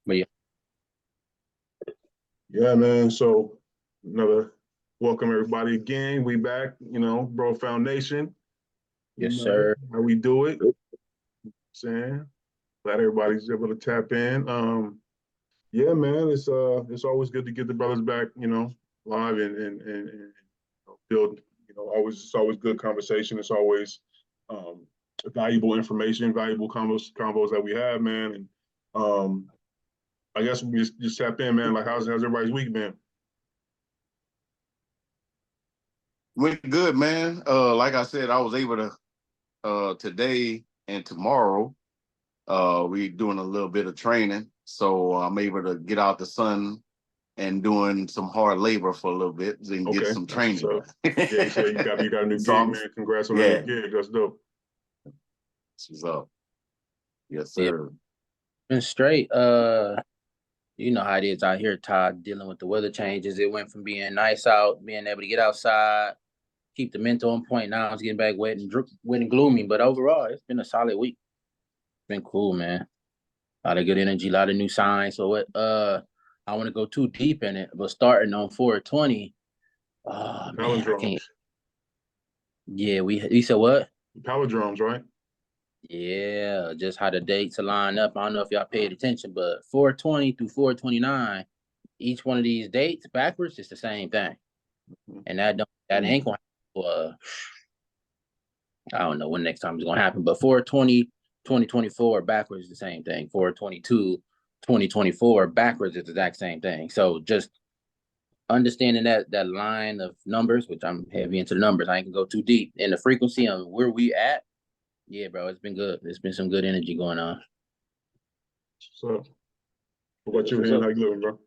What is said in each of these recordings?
But yeah, Yeah, man. So another welcome everybody again. We back, Bro Foundation. yes, sir. How we do it. Saying glad everybody's able to tap in. Yeah, man, it's always good to get the brothers back, live and build, always it's always good conversation. It's always um valuable information, valuable combos that we have, man. And I guess we just tap in, man. Like how's everybody's week been? Went good, man. Like I said, I was able to today and tomorrow. We doing a little bit of training, so I'm able to get out the sun and doing some hard labor for a little bit and get Okay, some that's what's training. up. Yeah, you said you got a new So gig, man. Congrats on the yeah, new gig. That's dope. what's up? Yes, Yeah, sir. been straight. You know how it is out here, Todd, dealing with the weather changes. It went from being nice out, being able to get outside, keep the mental on point. Now it's getting back wet and gloomy. But overall, it's been a solid week. It's been cool, man. A lot of good energy, a lot of new signs. So what? I want to go too deep in it, but starting on 420. Oh man, I can't. Palindromes. Yeah, we said what? Palindromes, right? Yeah, just how the dates align up. I don't know if y'all paid attention, but 420 through 429, each one of these dates backwards is the same thing. Mhm. And that ain't gonna I don't know when next time it's gonna happen, but 420, 2024 backwards is the same thing. 422, 2024 backwards is the exact same thing. So just understanding that line of numbers, which I'm heavy into the numbers, I ain't gonna go too deep in the frequency of where we at. Yeah, bro, it's been good. It's been some good energy going on. So, what about That's you, what's man? up. How you living, bro?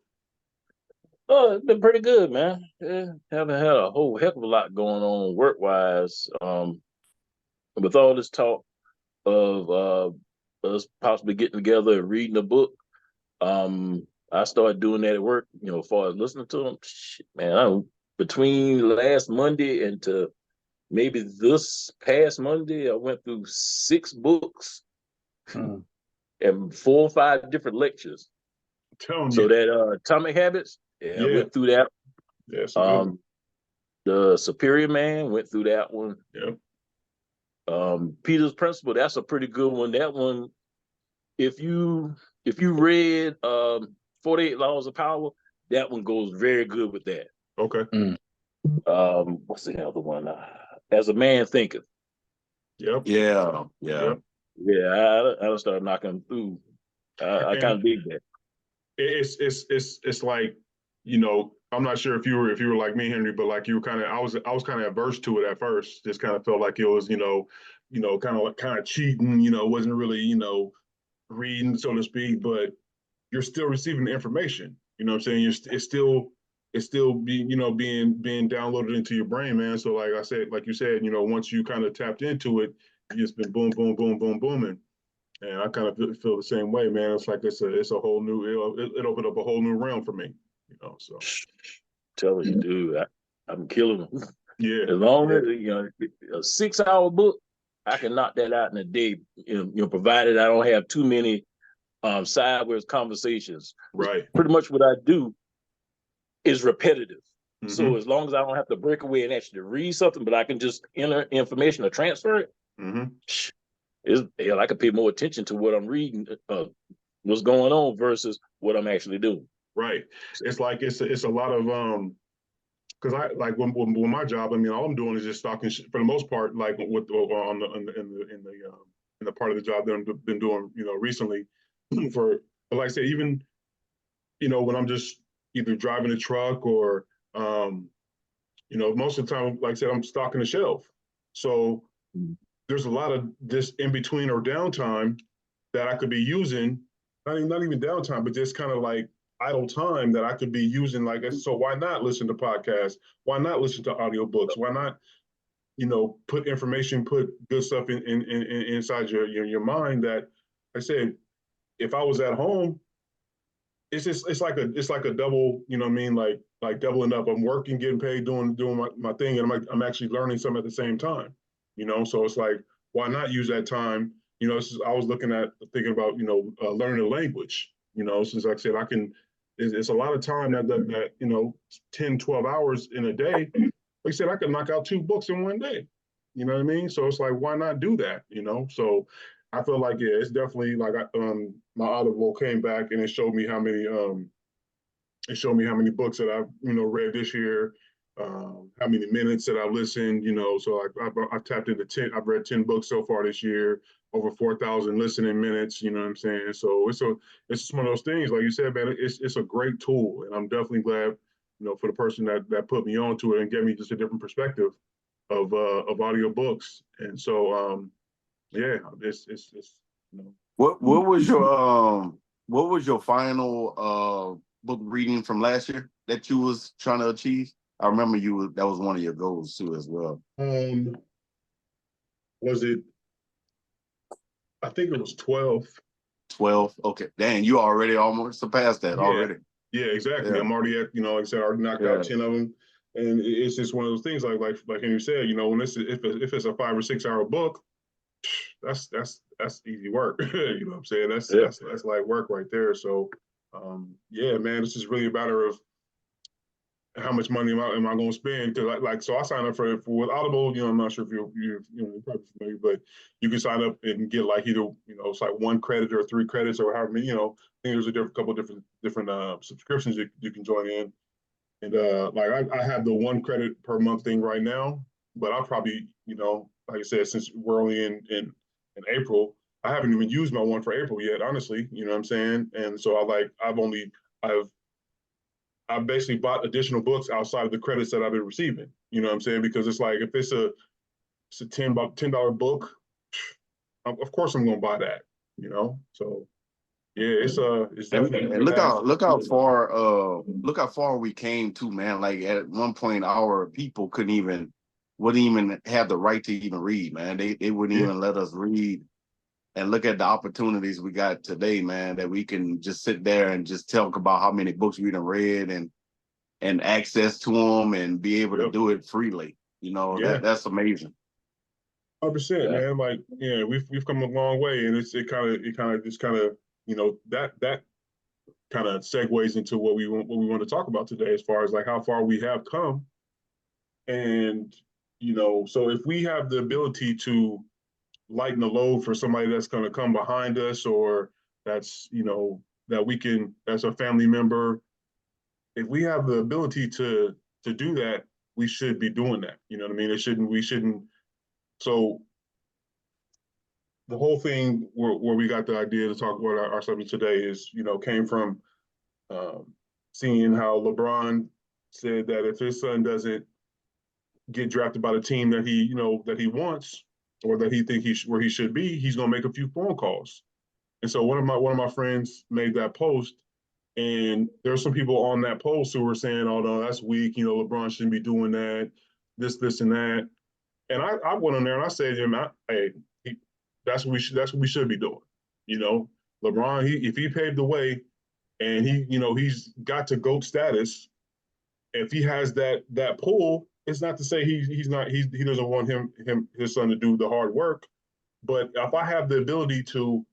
Oh, it's been pretty good, man. Yeah, haven't had a whole heck of a lot going on work wise. With all this talk of us possibly getting together and reading a book, I started doing that at work. As far as listening to them, shit, man. Between last Monday and to maybe this past Monday, I went through 6 books Mm. and 4 or 5 different lectures. I'm telling So you. that Atomic Habits, yeah, I Yeah. went through that. Yeah, it's a good one. The Superior Man, went through that one. Yeah. Peter's Principle, that's a pretty good one. That one, if you read 48 Laws of Power, that one goes very good with that. Okay. Mm. What's the other one? As a Man Thinketh. Yep. Yeah, yeah. Yep. Yeah, I started knocking through. I kind And of dig that. it's like, I'm not sure if you were like me, Henry, but like you were I was kind of averse to it at first. Just kind of felt like it was, kind of cheating, wasn't really, reading, so to speak, but you're still receiving the information. You know what I'm saying? It's still being downloaded into your brain, man. So like you said, once you kind of tapped into it, you just been boom, boom, boom, boom, booming. And I kind of feel the same way, man. It's like it's a whole new it opened up a whole new realm for me, So Telling you, dude, I'm killing them. yeah, As long yeah, as a 6 hour book, I can knock that out in a day. Provided I don't have too many sideways conversations. right. Pretty much what I do is repetitive. So Mm-hmm. as long as I don't have to break away and actually read something, but I can just enter information or transfer it, Mm-hmm. hell, I can pay more attention to what I'm reading, what's going on versus what I'm actually doing. Right. It's like it's a lot of because I like when my job. I mean, all I'm doing is just talking for the most part. Like with on the in the part of the job that I've been doing, recently. For but like I said, even when I'm just either driving a truck or most of the time, like I said, I'm stocking the shelf. So there's a lot of this in between or downtime that I could be using. Not even downtime, but just kind of like idle time that I could be using. Like so, why not listen to podcasts? Why not listen to audiobooks? Why not put information, put good stuff in inside your mind that I said, if I was at home, it's like a double, you know what I mean? Like doubling up. I'm working, getting paid, doing my thing, and I'm actually learning some at the same time. So it's like, why not use that time? I was thinking about, learning a language. You know, since like I said, it's a lot of time that, 10, 12 hours in a day. Like I said, I could knock out 2 books in one day. You know what I mean? So it's like, why not do that? So I feel like, yeah, it's definitely like, my Audible came back and it showed me how many books that I've, read this year, how many minutes that I've listened, so I've tapped into 10, I've read 10 books so far this year, over 4,000 listening minutes, you know what I'm saying? So it's just one of those things, like you said, man, it's a great tool. And I'm definitely glad, for the person that put me onto it and gave me just a different perspective of audiobooks. And so, yeah, What was your final book reading from last year that you was trying to achieve? I remember that was one of your goals too as well. Was it? I think it was 12. 12. Okay. Dang, you already almost surpassed that already. Yeah, exactly. Yeah. I'm already at, like I said, I already knocked out 10 of them. And it's just one of those things like Henry said, when if it's a 5 or 6 hour book, that's easy work. You know what I'm saying? That's like work right there. So yeah, man, it's just really a matter of how much money am I going to spend? Because so I signed up for with Audible. I'm not sure if you're probably familiar, but you can sign up and get like either it's like 1 credit or 3 credits or however many. I think there's a couple different subscriptions you can join in. And like I have the 1 credit per month thing right now, but I'll probably like I said, since we're only in April, I haven't even used my one for April yet, honestly. You know what I'm saying? And so I've basically bought additional books outside of the credits that I've been receiving. You know what I'm saying? Because it's like if it's a $10 book, of course I'm gonna buy that. So yeah, it's definitely. And look how far we came to, man. Like at one point, our people wouldn't even have the right to even read, man. They wouldn't even let us read. And look at the opportunities we got today, man, that we can just sit there and just talk about how many books we done read and access to them and be able to do it freely. That's amazing. 100%, man. Like, yeah, we've come a long way, and it kind of that kind of segues into what we want to talk about today, as far as like how far we have come, and so if we have the ability to lighten the load for somebody that's going to come behind us, or that's that's a family member, if we have the ability to do that, we should be doing that. You know what I mean? We shouldn't. So the whole thing where we got the idea to talk about our subject today is, came from seeing how LeBron said that if his son doesn't get drafted by the team that he wants, or that he think where he should be, he's gonna make a few phone calls. And so one of my friends made that post, and there's some people on that post who were saying, "Oh no, that's weak. LeBron shouldn't be doing that. This, and that." And I went on there and I said to him, "Hey, that's what we should be doing." LeBron, if he paved the way, and he's got to GOAT status. If he has that pull, it's not to say he doesn't want his son to do the hard work, but if I have the ability to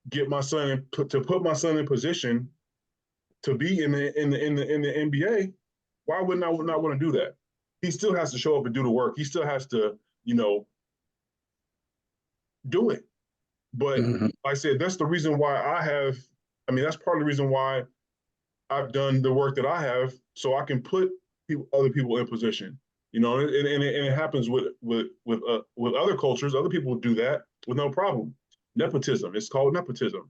get my son to put my son in position to be in the NBA, why wouldn't I not want to do that? He still has to show up and do the work. He still has to do it. But like I said, that's the reason why that's part of the reason why I've done the work that I have, so I can put other people in position. And it happens with other cultures. Other people do that with no problem. Nepotism. It's called nepotism.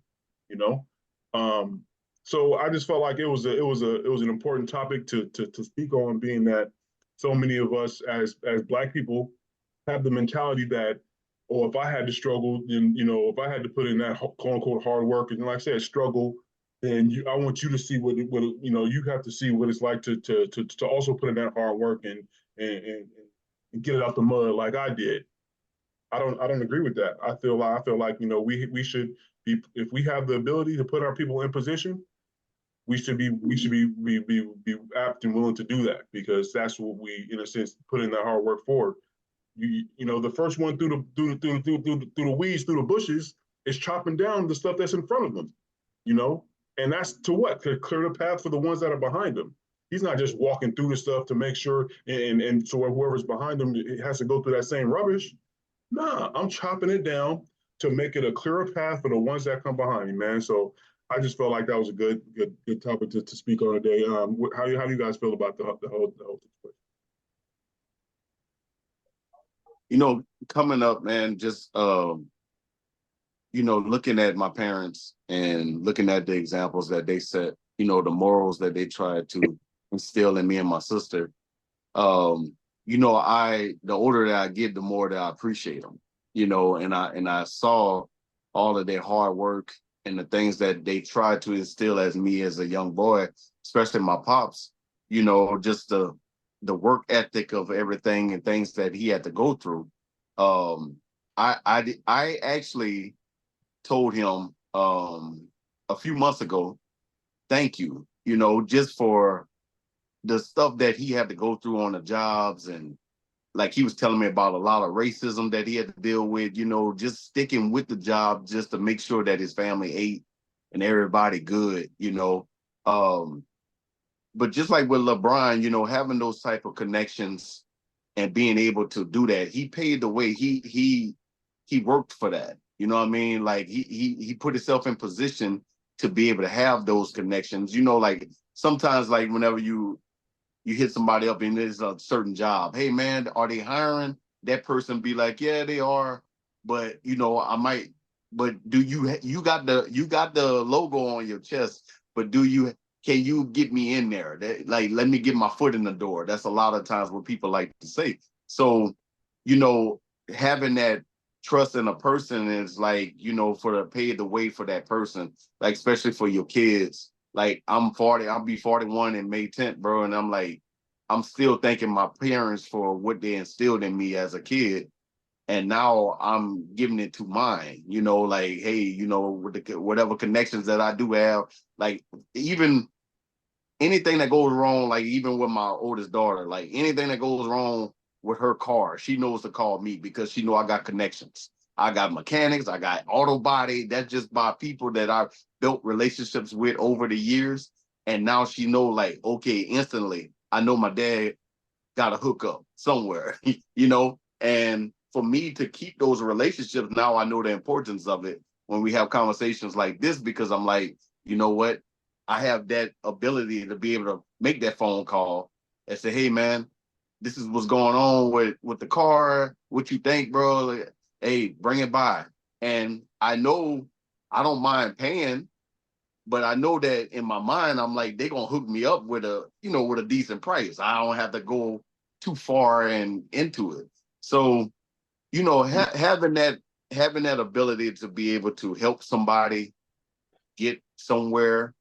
So I just felt like it was an important topic to speak on, being that so many of us as Black people have the mentality that, or if I had to struggle, then if I had to put in that quote unquote hard work, and like I said, struggle, then I want you to see what you have to see what it's like to also put in that hard work and get it out the mud like I did. I don't agree with that. I feel like we should be, if we have the ability to put our people in position, we should be apt and willing to do that, because that's what we, in a sense, put in that hard work for. The first one through the weeds, through the bushes, is chopping down the stuff that's in front of them. you know? And that's to what? To clear the path for the ones that are behind him. He's not just walking through the stuff to make sure, and so whoever's behind him has to go through that same rubbish. Nah, I'm chopping it down to make it a clearer path for the ones that come behind me, man. So I just felt like that was a good topic to speak on today. How do you guys feel about the whole situation? You know, coming up, man, just you know, looking at my parents and looking at the examples that they set, you know, the morals that they tried to instill in me and my sister. You know, the older that I get, the more that I appreciate them, you know, and I saw all of their hard work and the things that they tried to instill as me as a young boy, especially my pops, you know, just the work ethic of everything and things that he had to go through. I actually told him a few months ago, thank you, you know, just for the stuff that he had to go through on the jobs. And like he was telling me about a lot of racism that he had to deal with, you know, just sticking with the job just to make sure that his family ate and everybody good, you know. But just like with LeBron, you know, having those type of connections and being able to do that, he paid the way. He worked for that. You know what I mean? Like he put himself in position to be able to have those connections. You know, like sometimes like whenever you hit somebody up and there's a certain job, hey man, are they hiring? That person be like, yeah, they are, but you know, I might. But do you got the logo on your chest? But can you get me in there? Like, let me get my foot in the door. That's a lot of times what people like to say. So, you know, having that trust in a person is like, you know, for the pay the way for that person, like especially for your kids. Like I'm 40, I'll be 41 in May 10th, bro. And I'm like, I'm still thanking my parents for what they instilled in me as a kid. And now I'm giving it to mine, you know, like, hey, you know, with whatever connections that I do have, like even anything that goes wrong, like even with my oldest daughter, like anything that goes wrong with her car, she knows to call me because she know I got connections. I got mechanics, I got auto body. That's just by people that I've built relationships with over the years. And now she know like, okay, instantly, I know my dad got a hookup somewhere, you know? And for me to keep those relationships, now I know the importance of it when we have conversations like this, because I'm like, you know what? I have that ability to be able to make that phone call and say, hey man, this is what's going on with the car. What you think, bro? Like, hey, bring it by. And I know I don't mind paying, but I know that in my mind, I'm like, they're gonna hook me up with a decent price. I don't have to go too far and into it. So, you know, having that ability to be able to help somebody get somewhere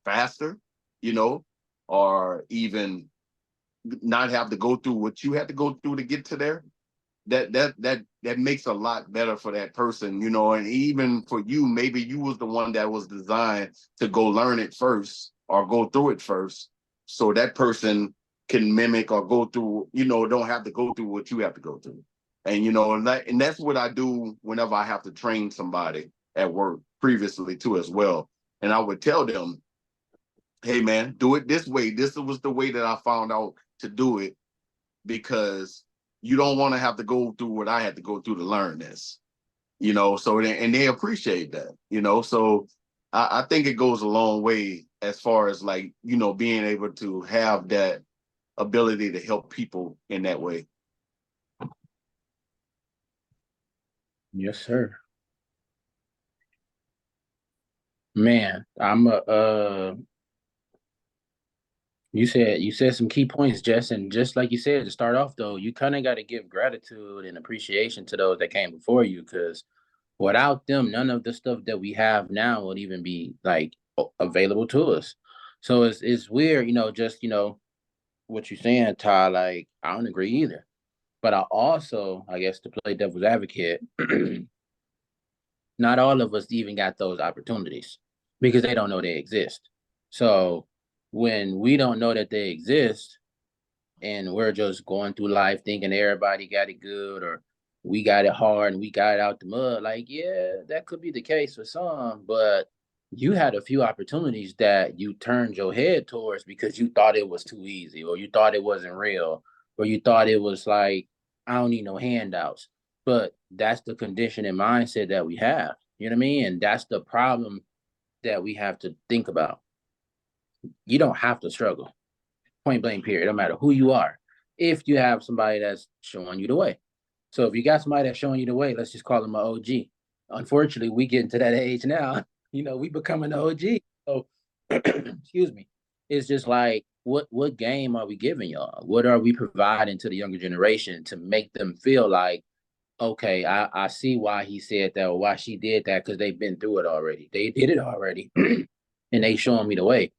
faster, you know, or even not have to go through what you had to go through to get to there. That makes a lot better for that person, you know, and even for you, maybe you was the one that was designed to go learn it first or go through it first. So that person can mimic or go through, you know, don't have to go through what you have to go through. And, you know, and that's what I do whenever I have to train somebody at work previously too, as well. And I would tell them, hey man, do it this way. This was the way that I found out to do it, because you don't want to have to go through what I had to go through to learn this, you know. So and they appreciate that, you know. So I think it goes a long way as far as like, you know, being able to have that ability to help people in that way. Yes, sir. Man, I'm a you said some key points, Jess, and just like you said, to start off though, you kind of got to give gratitude and appreciation to those that came before you, because without them, none of the stuff that we have now would even be like available to us. So it's weird, just what you're saying, Ty. Like I don't agree either, but I also, I guess, to play devil's advocate, not all of us even got those opportunities because they don't know they exist. So when we don't know that they exist and we're just going through life thinking everybody got it good or we got it hard and we got it out the mud, like, yeah, that could be the case for some, but you had a few opportunities that you turned your head towards because you thought it was too easy, or you thought it wasn't real, or you thought it was like, I don't need no handouts. But that's the condition and mindset that we have. You know what I mean? And that's the problem that we have to think about. You don't have to struggle, point blank, period. No matter who you are, if you have somebody that's showing you the way. So if you got somebody that's showing you the way, let's just call them an OG. Unfortunately, we getting to that age now. We becoming an OG. So, excuse me. It's just like, what game are we giving y'all? What are we providing to the younger generation to make them feel like, okay, I see why he said that or why she did that, because they've been through it already. They did it already, and they showing me the way.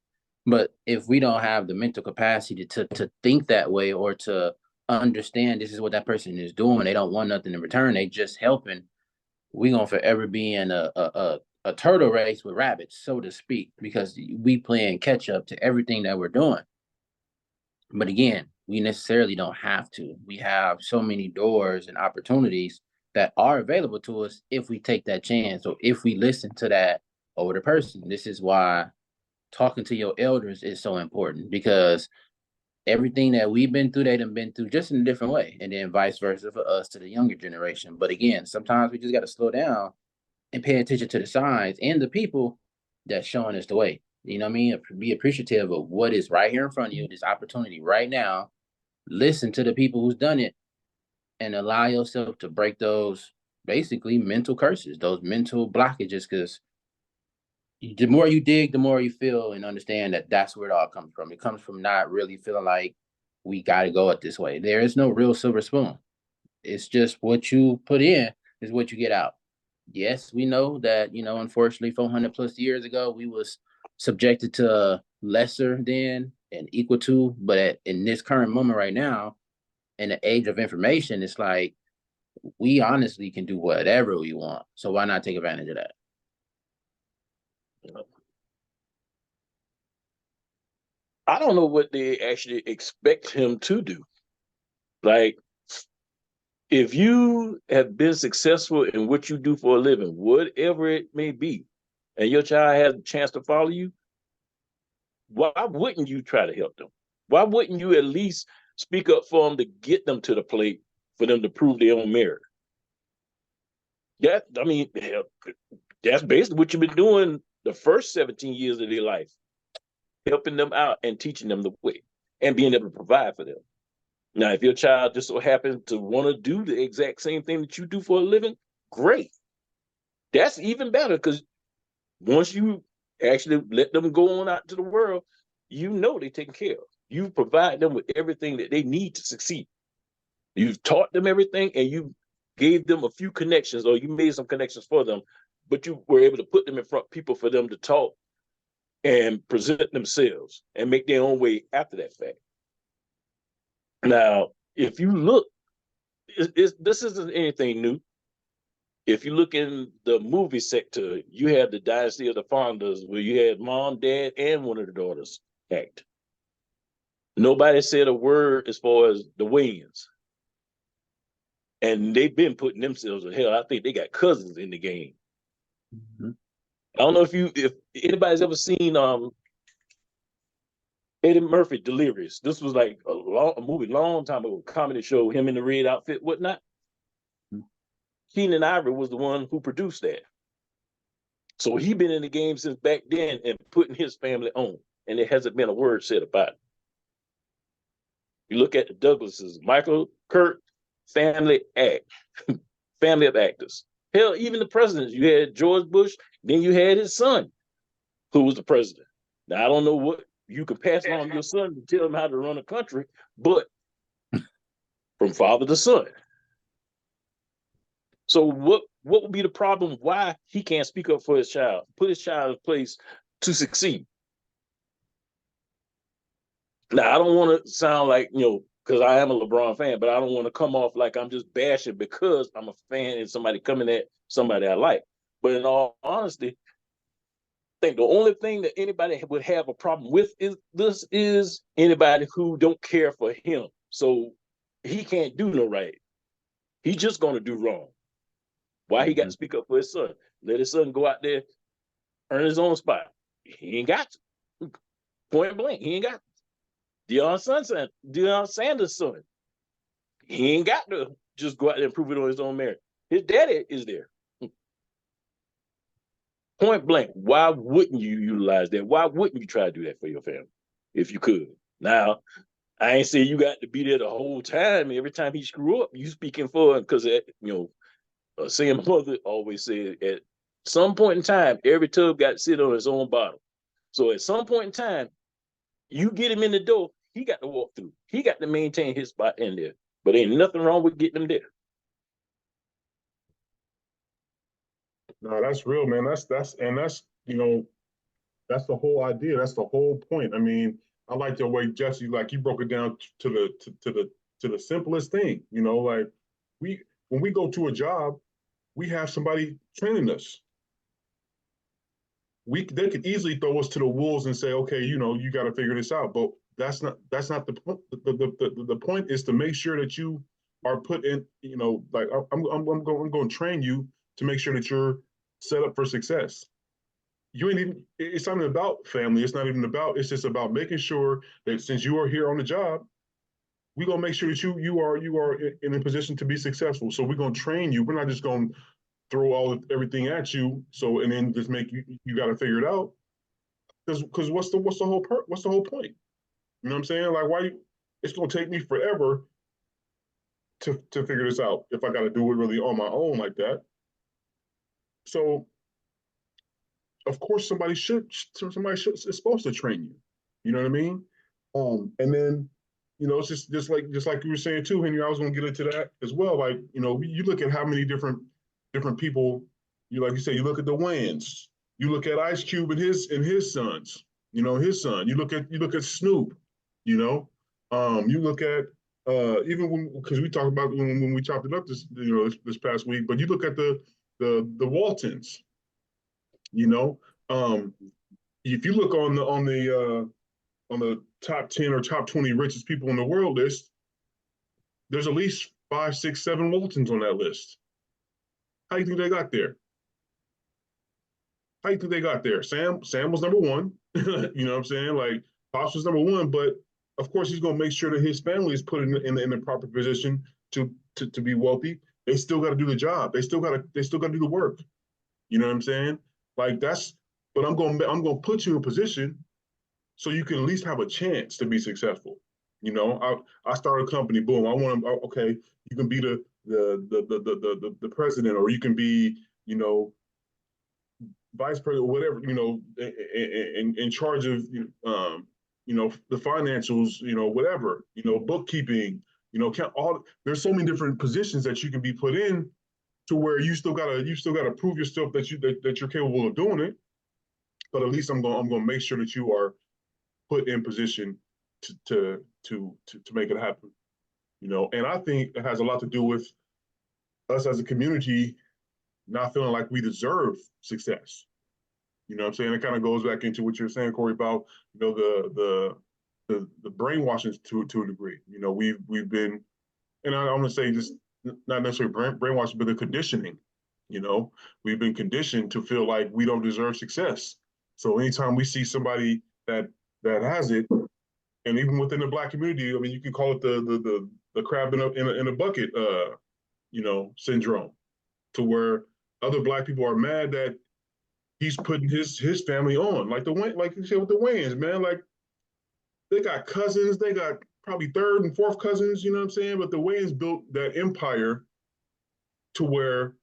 But if we don't have the mental capacity to think that way, or to understand this is what that person is doing, they don't want nothing in return, they just helping, we gonna forever be in a turtle race with rabbits, so to speak, because we playing catch up to everything that we're doing. But again, we necessarily don't have to. We have so many doors and opportunities that are available to us if we take that chance, or if we listen to that older person. This is why talking to your elders is so important, because everything that we've been through, they done been through, just in a different way. And then vice versa for us to the younger generation. But again, sometimes we just got to slow down and pay attention to the signs and the people that's showing us the way. You know what I mean? Be appreciative of what is right here in front of you, this opportunity right now. Listen to the people who's done it, and allow yourself to break those basically mental curses, those mental blockages, because the more you dig, the more you feel and understand that that's where it all comes from. It comes from not really feeling like we got to go it this way. There is no real silver spoon. It's just what you put in is what you get out. Yes, we know that, unfortunately, 400 plus years ago, we was subjected to lesser than and equal to, but in this current moment right now, in the age of information, it's like we honestly can do whatever we want. So why not take advantage of that? I don't know what they actually expect him to do. Like, if you have been successful in what you do for a living, whatever it may be, and your child has a chance to follow you, why wouldn't you try to help them? Why wouldn't you at least speak up for them to get them to the plate for them to prove their own merit? That's basically what you've been doing the first 17 years of their life, helping them out and teaching them the way and being able to provide for them. Now, if your child just so happens to want to do the exact same thing that you do for a living, great. That's even better, because once you actually let them go on out to the world, they're taken care of. You provide them with everything that they need to succeed. You've taught them everything, and you gave them a few connections, or you made some connections for them, but you were able to put them in front of people for them to talk and present themselves and make their own way after that fact. Now, if you look, this isn't anything new. If you look in the movie sector, you had the Dynasty of the Fondas, where you had mom, dad, and one of the daughters act. Nobody said a word as far as the Wayans. And they've been putting themselves in hell. I think they got cousins in the game. Mm-hmm. I don't know if anybody's ever seen Eddie Murphy Delirious. This was like a movie long time ago, comedy show, him in the red outfit, whatnot. Mm-hmm. Keenan Ivory was the one who produced that. So he been in the game since back then and putting his family on, and there hasn't been a word said about it. You look at the Douglases, Michael, Kurt, family of actors. Hell, even the presidents, you had George Bush, then you had his son, who was the president. Now, I don't know what you can pass on your son to tell him how to run a country, but from father to son. So what would be the problem? Why he can't speak up for his child, put his child in place to succeed? Now, I don't want to sound like, because I am a LeBron fan, but I don't want to come off like I'm just bashing because I'm a fan and somebody coming at somebody I like. But in all honesty, I think the only thing that anybody would have a problem with is anybody who don't care for him. So he can't do no right. He's just going to do wrong. Why he got to speak up for his son? Let his son go out there earn his own spot. He ain't got to. Point blank, he ain't got to. Deion Sanders' son, he ain't got to just go out there and prove it on his own merit. His daddy is there. Point blank, why wouldn't you utilize that? Why wouldn't you try to do that for your family if you could? Now, I ain't saying you got to be there the whole time. Every time he screw up, you speaking for him because, saying my mother always said, at some point in time, every tub got to sit on its own bottom. So at some point in time, you get him in the door, he got to walk through. He got to maintain his spot in there. But ain't nothing wrong with getting him there. No, that's real, man. That's that's the whole idea. That's the whole point. I mean, I like the way Jesse, like, he broke it down to the simplest thing. Like, when we go to a job, we have somebody training us. They could easily throw us to the wolves and say, okay, you got to figure this out. But that's not the point. The point is to make sure that you are put in. Like, I'm going to train you to make sure that you're set up for success. You ain't even. It's not even about family. It's not even about. It's just about making sure that since you are here on the job, we're gonna make sure that you are in a position to be successful. So we're gonna train you. We're not just gonna throw everything at you. So and then just make you got to figure it out. Because what's the whole point? You know what I'm saying? Like, why it's gonna take me forever to figure this out if I got to do it really on my own like that. So of course somebody is supposed to train you. You know what I mean? And then it's just like you were saying too, Henry. I was gonna get into that as well. Like, you look at how many different people, like you say, you look at the Wayans, you look at Ice Cube and his sons, his son. You look at Snoop, you look at even because we talked about when we chopped it up this past week, but you look at the Waltons, if you look on the top 10 or top 20 richest people in the world list, there's at least 5, 6, 7 Waltons on that list. How do you think they got there? Sam was number one. You know what I'm saying? Like, Pops was number one, but of course he's gonna make sure that his family is put in the proper position to be wealthy. They still got to do the job. They still got to do the work. You know what I'm saying? Like, but I'm gonna put you in a position so you can at least have a chance to be successful. I start a company, boom. I want to. Okay, you can be the president, or you can be vice president, or whatever. In charge of the financials. Whatever. Bookkeeping. There's so many different positions that you can be put in to where you still gotta prove yourself that you're capable of doing it. But at least I'm gonna make sure that you are put in position to make it happen. And I think it has a lot to do with us as a community not feeling like we deserve success. You know what I'm saying? It kind of goes back into what you're saying, Corey, about the brainwashing to a degree. We've been, and I want to say just not necessarily brainwashing, but the conditioning. We've been conditioned to feel like we don't deserve success. So anytime we see somebody that has it, and even within the Black community, I mean, you can call it the crab in a bucket, syndrome, to where other Black people are mad that he's putting his family on, like you said with the Wayans, man. Like, they got cousins, they got probably third and fourth cousins, you know what I'm saying? But the Wayans built that empire to where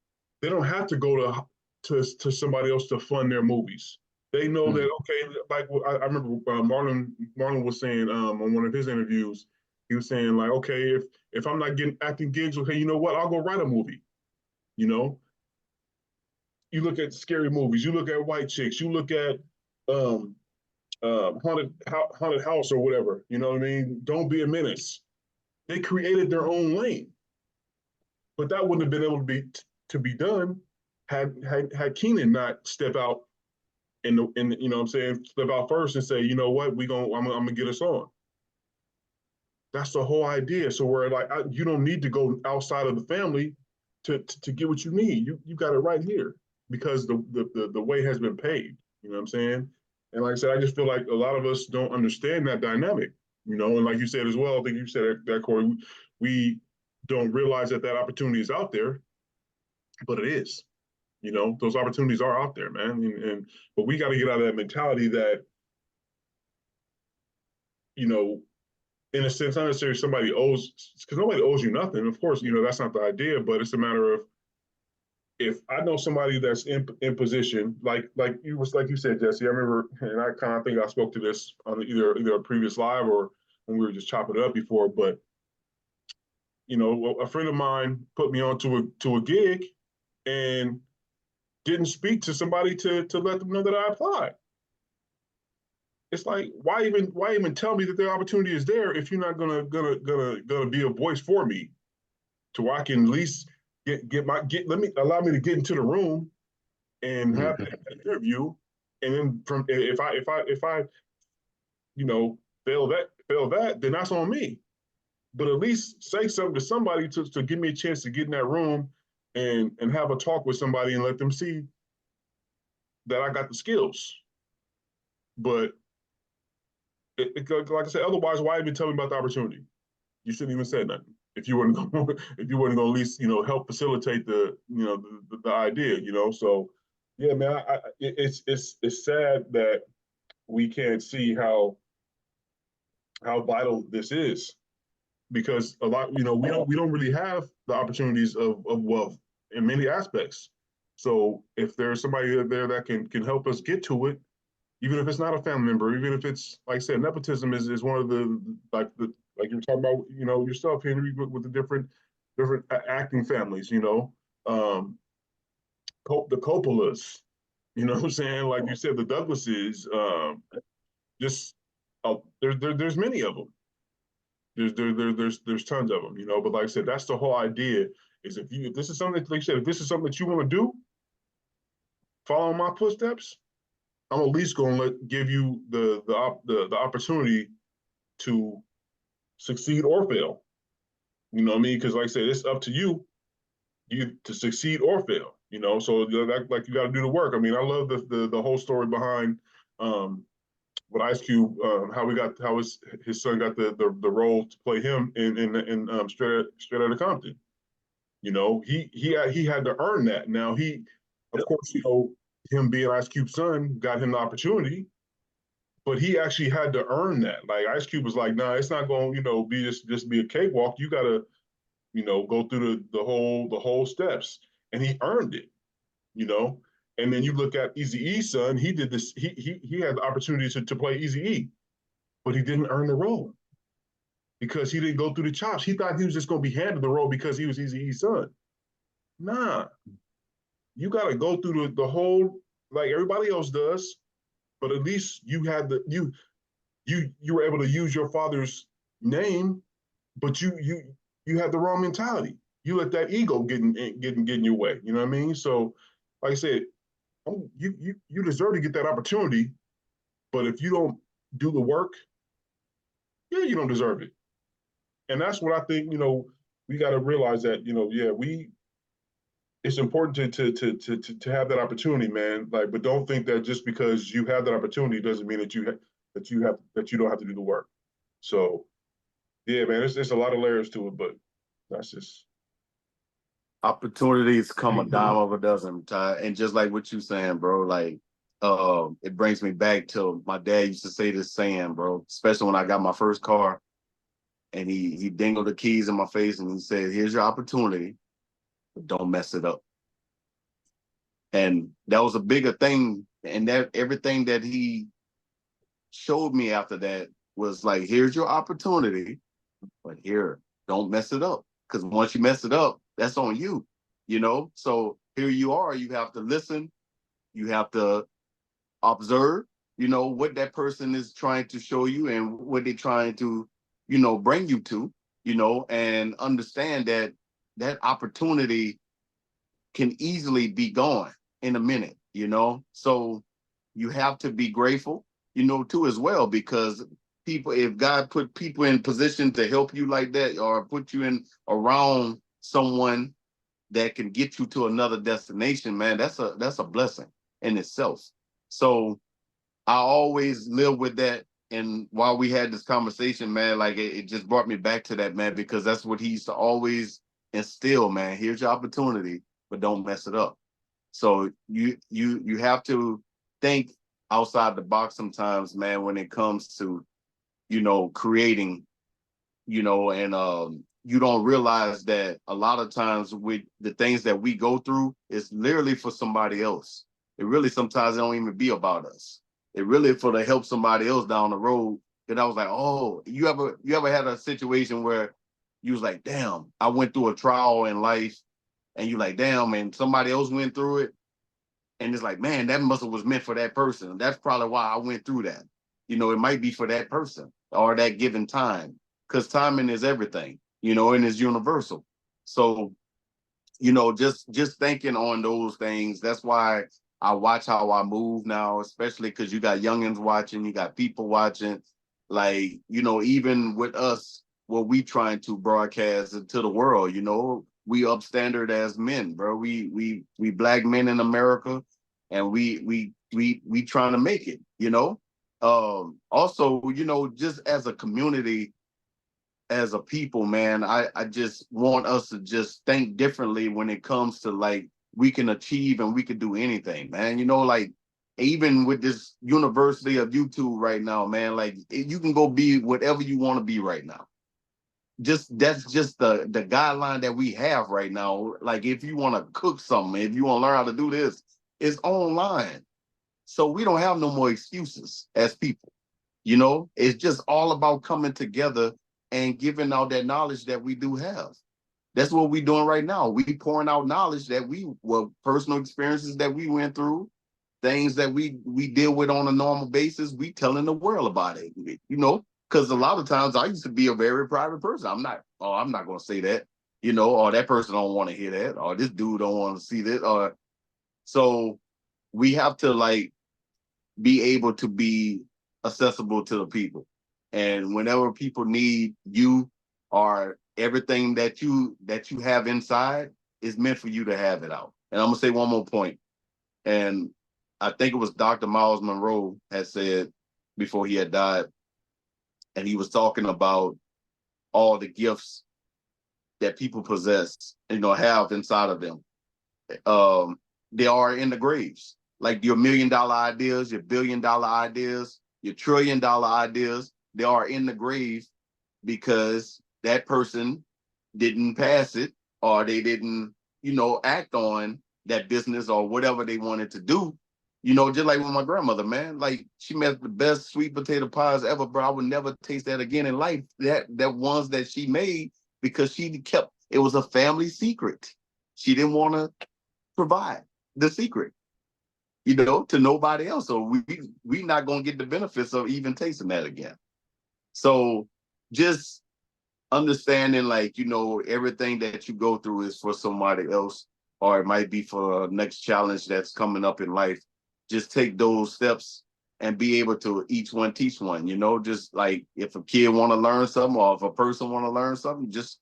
they don't have to go to somebody else to fund their movies. They know that, okay, like I remember Marlon was saying on one of his interviews, he was saying, like, okay, if I'm not getting acting gigs, okay, you know what? I'll go write a movie. You look at scary movies, you look at White Chicks, you look at haunted house or whatever. You know what I mean? Don't Be a Menace. They created their own lane, but that wouldn't have been able to be done had Keenan not step out and you know what I'm saying, step out first and say, you know what, I'm gonna get us on. That's the whole idea. So we're like, you don't need to go outside of the family to get what you need. You got it right here because the way has been paid. You know what I'm saying? And like I said, I just feel like a lot of us don't understand that dynamic, you know, and like you said as well, I think you said that, Corey, we don't realize that that opportunity is out there, but it is. You know, those opportunities are out there, man. But we got to get out of that mentality that, you know, in a sense, not necessarily somebody owes, because nobody owes you nothing. Of course, you know, that's not the idea, but it's a matter of, if I know somebody that's in position, like you said, Jesse. I remember, and I kind of think I spoke to this on either a previous live or when we were just chopping it up before. But you know, a friend of mine put me on to a gig and didn't speak to somebody to let them know that I applied. It's like, why even tell me that the opportunity is there if you're not gonna be a voice for me, to where I can at least allow me to get into the room and have that interview, and then from if I you know fail that, then that's on me. But at least say something to somebody to give me a chance to get in that room and have a talk with somebody and let them see that I got the skills. But like I said, otherwise, why even tell me about the opportunity? You shouldn't even say nothing if you weren't going if you weren't going to at least help facilitate the idea. So yeah, man, it's sad that we can't see how vital this is, because a lot we don't really have the opportunities of wealth in many aspects. So if there's somebody there that can help us get to it, even if it's not a family member, even if it's, like I said, nepotism is one of the like you were talking about, yourself, Henry, with the different acting families, the Coppolas, what I'm saying? Like you said, the Douglases, just there's many of them. There's tons of them, But like I said, that's the whole idea. Is if this is something, like you said, if this is something that you want to do, follow my footsteps, I'm at least going to give you the opportunity to succeed or fail. You know what I mean? Because like I said, it's up to you to succeed or fail. So like you got to do the work. I mean, I love the whole story behind with Ice Cube, how his son got the role to play him in Straight Outta Compton. He had to earn that. Now of course, him being Ice Cube's son got him the opportunity, but he actually had to earn that. Like Ice Cube was like, nah, it's not going to be just be a cakewalk. You got to go through the whole steps, and he earned it. And then you look at Eazy-E's son. He did this. He had the opportunity to play Eazy-E, but he didn't earn the role because he didn't go through the chops. He thought he was just going to be handed the role because he was Eazy-E's son. Nah, you got to go through the whole, like everybody else does, but at least you had you were able to use your father's name, but you had the wrong mentality. You let that ego get in your way. You know what I mean? So, like I said, you deserve to get that opportunity, but if you don't do the work, yeah, you don't deserve it. And that's what I think. We got to realize that. It's important to have that opportunity, man. Like, but don't think that just because you have that opportunity doesn't mean that you don't have to do the work. So, yeah, man, there's a lot of layers to it, but that's just opportunities come a dime of a dozen, Ty. And just like what you saying, bro, like it brings me back to my dad used to say this saying, bro, especially when I got my first car, and he dingled the keys in my face and he said, "Here's your opportunity, but don't mess it up." And that was a bigger thing. And that everything that he showed me after that was like, here's your opportunity, but here, don't mess it up. Because once you mess it up, that's on you, So here you are, you have to listen, you have to observe, what that person is trying to show you and what they're trying to, bring you to, and understand that that opportunity can easily be gone in a minute, So you have to be grateful, too, as well, because if God put people in position to help you like that, or put you in around someone that can get you to another destination, man, that's a blessing in itself. So I always live with that. And while we had this conversation, man, like it just brought me back to that, man, because that's what he used to always instill, man. Here's your opportunity, but don't mess it up. So you have to think outside the box sometimes, man, when it comes to, creating, and you don't realize that a lot of times with the things that we go through is literally for somebody else. It really sometimes it don't even be about us. It really for to help somebody else down the road. And I was like, oh, you ever had a situation where you was like, damn, I went through a trial in life, and you like, damn, and somebody else went through it, and it's like, man, that muscle was meant for that person. That's probably why I went through that. It might be for that person or that given time, because timing is everything, and it's universal. So, just thinking on those things. That's why I watch how I move now, especially because you got youngins watching, you got people watching. Like, even with us, what we trying to broadcast to the world, we upstandard as men, bro. We black men in America, and we trying to make it, Also, just as a community, as a people, man, I just want us to just think differently when it comes to like we can achieve and we can do anything, man. Like even with this University of YouTube right now, man, like you can go be whatever you want to be right now. That's just the guideline that we have right now. Like if you want to cook something, if you want to learn how to do this, it's online. So we don't have no more excuses as people. It's just all about coming together and giving out that knowledge that we do have. That's what we're doing right now. We pouring out knowledge that personal experiences that we went through, things that we deal with on a normal basis. We telling the world about it, because a lot of times I used to be a very private person. I'm not going to say that, or that person don't want to hear that, or this dude don't want to see that. Or so we have to like be able to be accessible to the people. And whenever people need you, or everything that you have inside is meant for you to have it out. And I'm gonna say one more point. And I think it was Dr. Miles Monroe had said before he had died, and he was talking about all the gifts that people possess, have inside of them. They are in the graves. Like your $1 million ideas, your $1 billion ideas, your $1 trillion ideas, they are in the grave because that person didn't pass it, or they didn't, act on that business or whatever they wanted to do. Just like with my grandmother, man, like she made the best sweet potato pies ever, bro. I would never taste that again in life. That ones that she made, because she kept, it was a family secret. She didn't want to provide the secret, to nobody else. So we not gonna get the benefits of even tasting that again. So just understanding, like, everything that you go through is for somebody else, or it might be for a next challenge that's coming up in life. Just take those steps and be able to each one teach one, just like if a kid want to learn something, or if a person want to learn something, just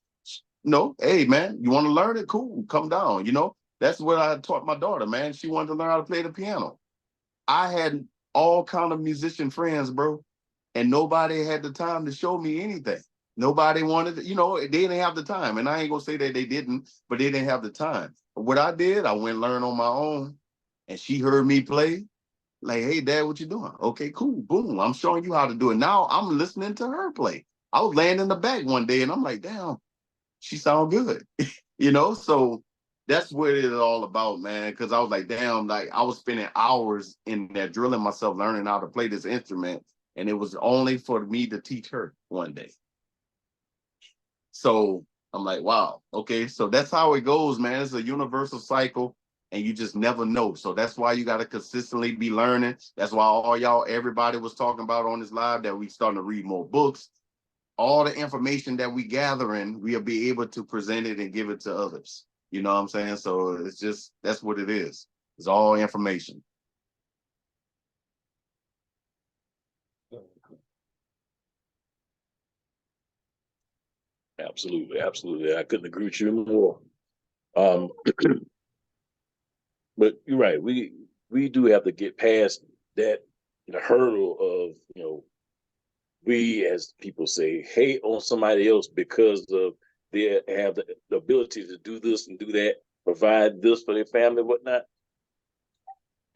hey man, you want to learn it? Cool, come down, That's what I taught my daughter, man. She wanted to learn how to play the piano. I had all kind of musician friends, bro, and nobody had the time to show me anything. Nobody wanted to, they didn't have the time. And I ain't gonna say that they didn't, but they didn't have the time. But what I did, I went and learned on my own, and she heard me play. Like, hey, Dad, what you doing? Okay, cool, boom. I'm showing you how to do it. Now I'm listening to her play. I was laying in the back one day, and I'm like, damn, she sound good, So that's what it is all about, man. Because I was like, damn, like I was spending hours in there drilling myself, learning how to play this instrument, and it was only for me to teach her one day. So I'm like, wow, okay, so that's how it goes, man. It's a universal cycle, and you just never know. So that's why you got to consistently be learning. That's why everybody was talking about on this live that we starting to read more books. All the information that we gathering, we'll be able to present it and give it to others. You know what I'm saying? So it's just, that's what it is. It's all information. Absolutely, absolutely. I couldn't agree with you more. But you're right. We do have to get past that the hurdle of, we as people say, hate on somebody else because of they have the ability to do this and do that, provide this for their family, whatnot.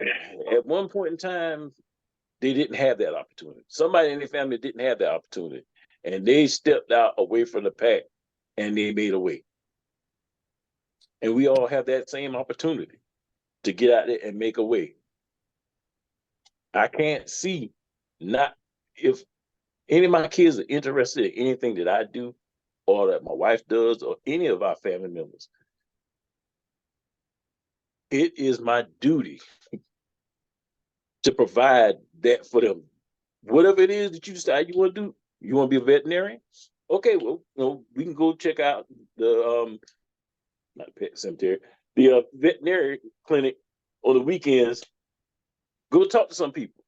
At one point in time, they didn't have that opportunity. Somebody in their family didn't have that opportunity, and they stepped out away from the pack and they made a way. And we all have that same opportunity to get out there and make a way. I can't see not if any of my kids are interested in anything that I do or that my wife does or any of our family members. It is my duty to provide that for them. Whatever it is that you decide you want to do, you want to be a veterinarian? Okay, well, we can go check out the not pet cemetery, the veterinary clinic on the weekends. Go talk to some people.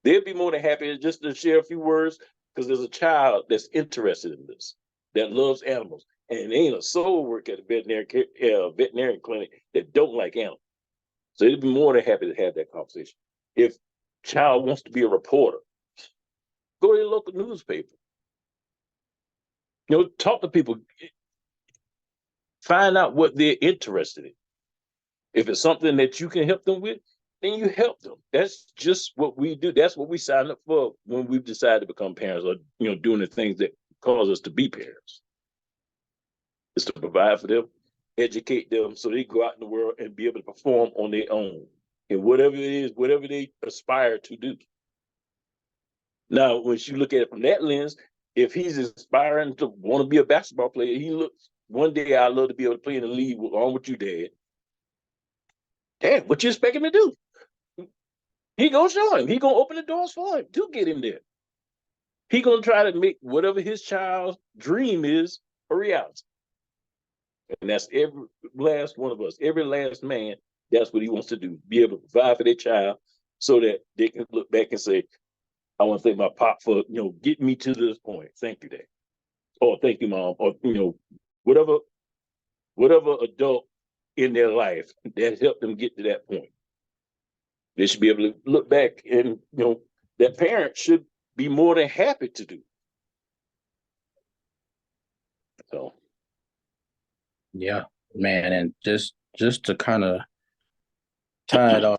They'd be more than happy just to share a few words because there's a child that's interested in this, that loves animals. And there ain't a soul work at a veterinarian clinic that don't like animals. So they'd be more than happy to have that conversation. If child wants to be a reporter, go to your local newspaper. Talk to people. Find out what they're interested in. If it's something that you can help them with, then you help them. That's just what we do. That's what we sign up for when we've decided to become parents or, doing the things that cause us to be parents. Is to provide for them, educate them so they go out in the world and be able to perform on their own in whatever it is, whatever they aspire to do. Now, when you look at it from that lens, if he's aspiring to want to be a basketball player, he looks, one day I'd love to be able to play in the league along with you, Dad. Dad, what you expect him to do? He gonna show him. He gonna open the doors for him to get him there. He gonna try to make whatever his child's dream is a reality. And that's every last one of us, every last man, that's what he wants to do, be able to provide for their child so that they can look back and say, I want to thank my pop for, getting me to this point. Thank you, Dad. Or thank you, Mom. Or, whatever adult in their life that helped them get to that point. They should be able to look back and, that parent should be more than happy to do. So. Yeah, man. And just to kind of tie it off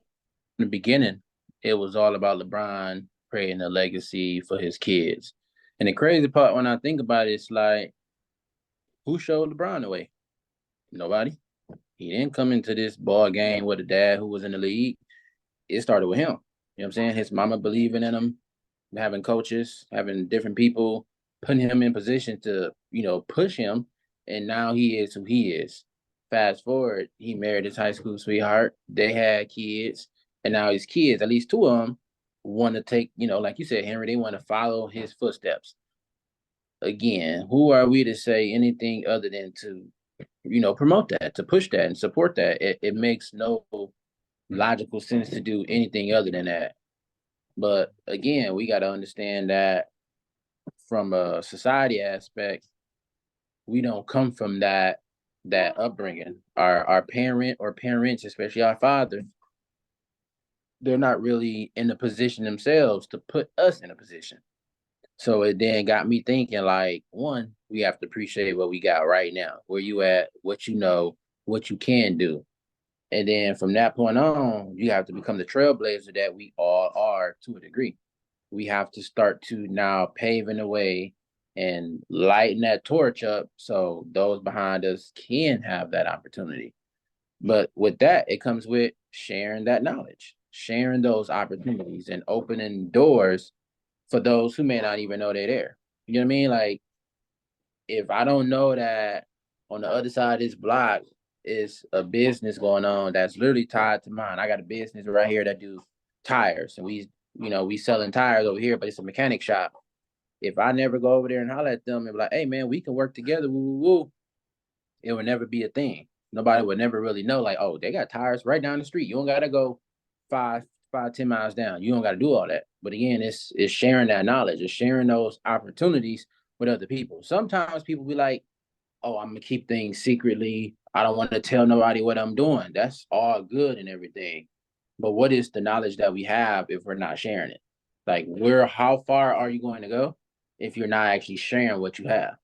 in the beginning, it was all about LeBron creating a legacy for his kids. And the crazy part when I think about it, it's like, who showed LeBron the way? Nobody. He didn't come into this ball game with a dad who was in the league. It started with him. You know what I'm saying? His mama believing in him, having coaches, having different people, putting him in position to, push him. And now he is who he is. Fast forward, he married his high school sweetheart. They had kids. And now his kids, at least two of them, want to take, like you said, Henry, they want to follow his footsteps. Again, who are we to say anything other than to, promote that, to push that and support that? It makes no logical sense to do anything other than that. But again, we got to understand that from a society aspect, we don't come from that upbringing. Our parent or parents, especially our father, they're not really in a position themselves to put us in a position. So it then got me thinking, like, one, we have to appreciate what we got right now, where you at, what you know, what you can do. And then from that point on, you have to become the trailblazer that we all are to a degree. We have to start to now paving the way and lighten that torch up so those behind us can have that opportunity. But with that, it comes with sharing that knowledge, sharing those opportunities and opening doors for those who may not even know they're there. You know what I mean? Like, if I don't know that on the other side of this block is a business going on that's literally tied to mine. I got a business right here that do tires, and we selling tires over here, but it's a mechanic shop. If I never go over there and holler at them and be like, hey man, we can work together, woo, woo, woo, it would never be a thing. Nobody would never really know, like, oh, they got tires right down the street. You don't gotta go 10 miles down. You don't gotta do all that. But again, it's sharing that knowledge, it's sharing those opportunities with other people. Sometimes people be like, oh, I'm gonna keep things secretly. I don't want to tell nobody what I'm doing. That's all good and everything. But what is the knowledge that we have if we're not sharing it? Like, how far are you going to go if you're not actually sharing what you have?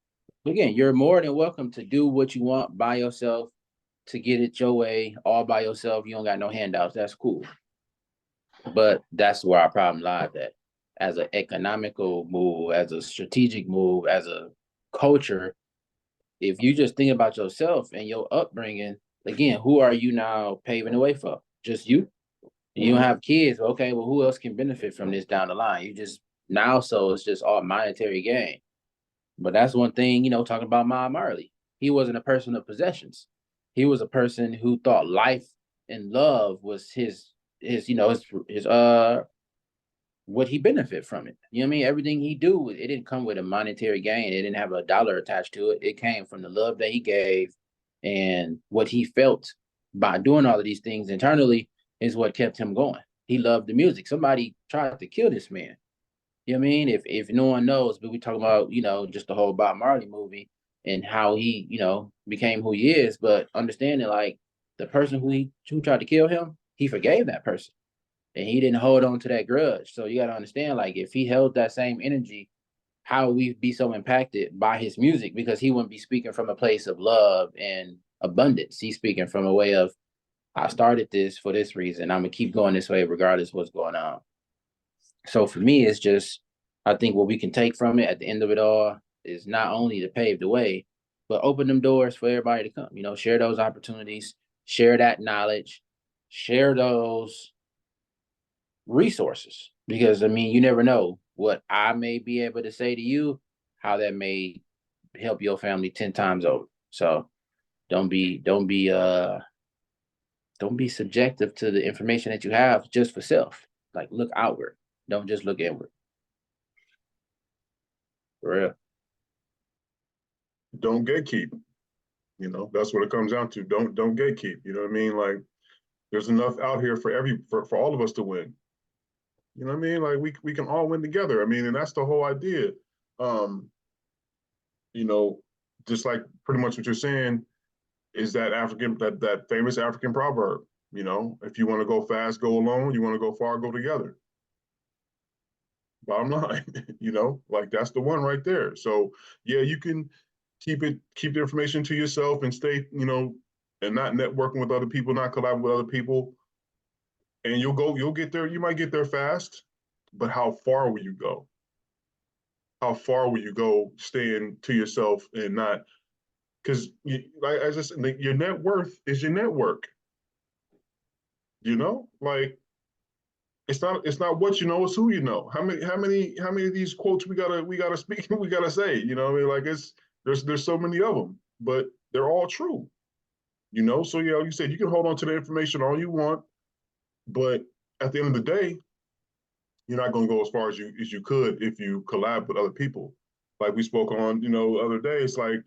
Again, you're more than welcome to do what you want by yourself, to get it your way, all by yourself. You don't got no handouts. That's cool. But that's where our problem lies at. As an economical move, as a strategic move, as a culture, if you just think about yourself and your upbringing, again, who are you now paving the way for? Just you? You don't have kids. Okay, well, who else can benefit from this down the line? You just now, so it's just all monetary gain. But that's one thing, talking about Bob Marley. He wasn't a person of possessions. He was a person who thought life and love was his what he benefit from it. You know what I mean? Everything he do, it didn't come with a monetary gain. It didn't have a dollar attached to it. It came from the love that he gave, and what he felt by doing all of these things internally is what kept him going. He loved the music. Somebody tried to kill this man. You know what I mean? If no one knows, but we talking about, just the whole Bob Marley movie and how he, became who he is, but understanding like the person who tried to kill him, he forgave that person. And he didn't hold on to that grudge. So you gotta understand, like, if he held that same energy, how would we be so impacted by his music? Because he wouldn't be speaking from a place of love and abundance. He's speaking from a way of, I started this for this reason. I'm gonna keep going this way regardless of what's going on. So for me, it's just, I think what we can take from it at the end of it all is not only to pave the way, but open them doors for everybody to come. Share those opportunities, share that knowledge, share those resources. Because you never know what I may be able to say to you, how that may help your family 10 times over. So don't be subjective to the information that you have just for self. Like, look outward. Don't just look inward. For real. Don't gatekeep. That's what it comes down to. Don't gatekeep. You know what I mean? Like, there's enough out here for all of us to win. You know what I mean? Like, we can all win together. And that's the whole idea. Just like pretty much what you're saying is that famous African proverb. If you want to go fast, go alone. You want to go far, go together. Bottom line, like, that's the one right there. So yeah, you can keep the information to yourself and stay, and not networking with other people, not collabing with other people. And you'll get there. You might get there fast, but how far will you go? How far will you go staying to yourself and not, because like I just, your net worth is your network. Like, it's not what you know, it's who you know. How many of these quotes we gotta speak, we gotta say, like, there's so many of them, but they're all true. So yeah, like you said, you can hold on to the information all you want, but at the end of the day, you're not gonna go as far as you could if you collab with other people. Like we spoke on, the other day, it's like,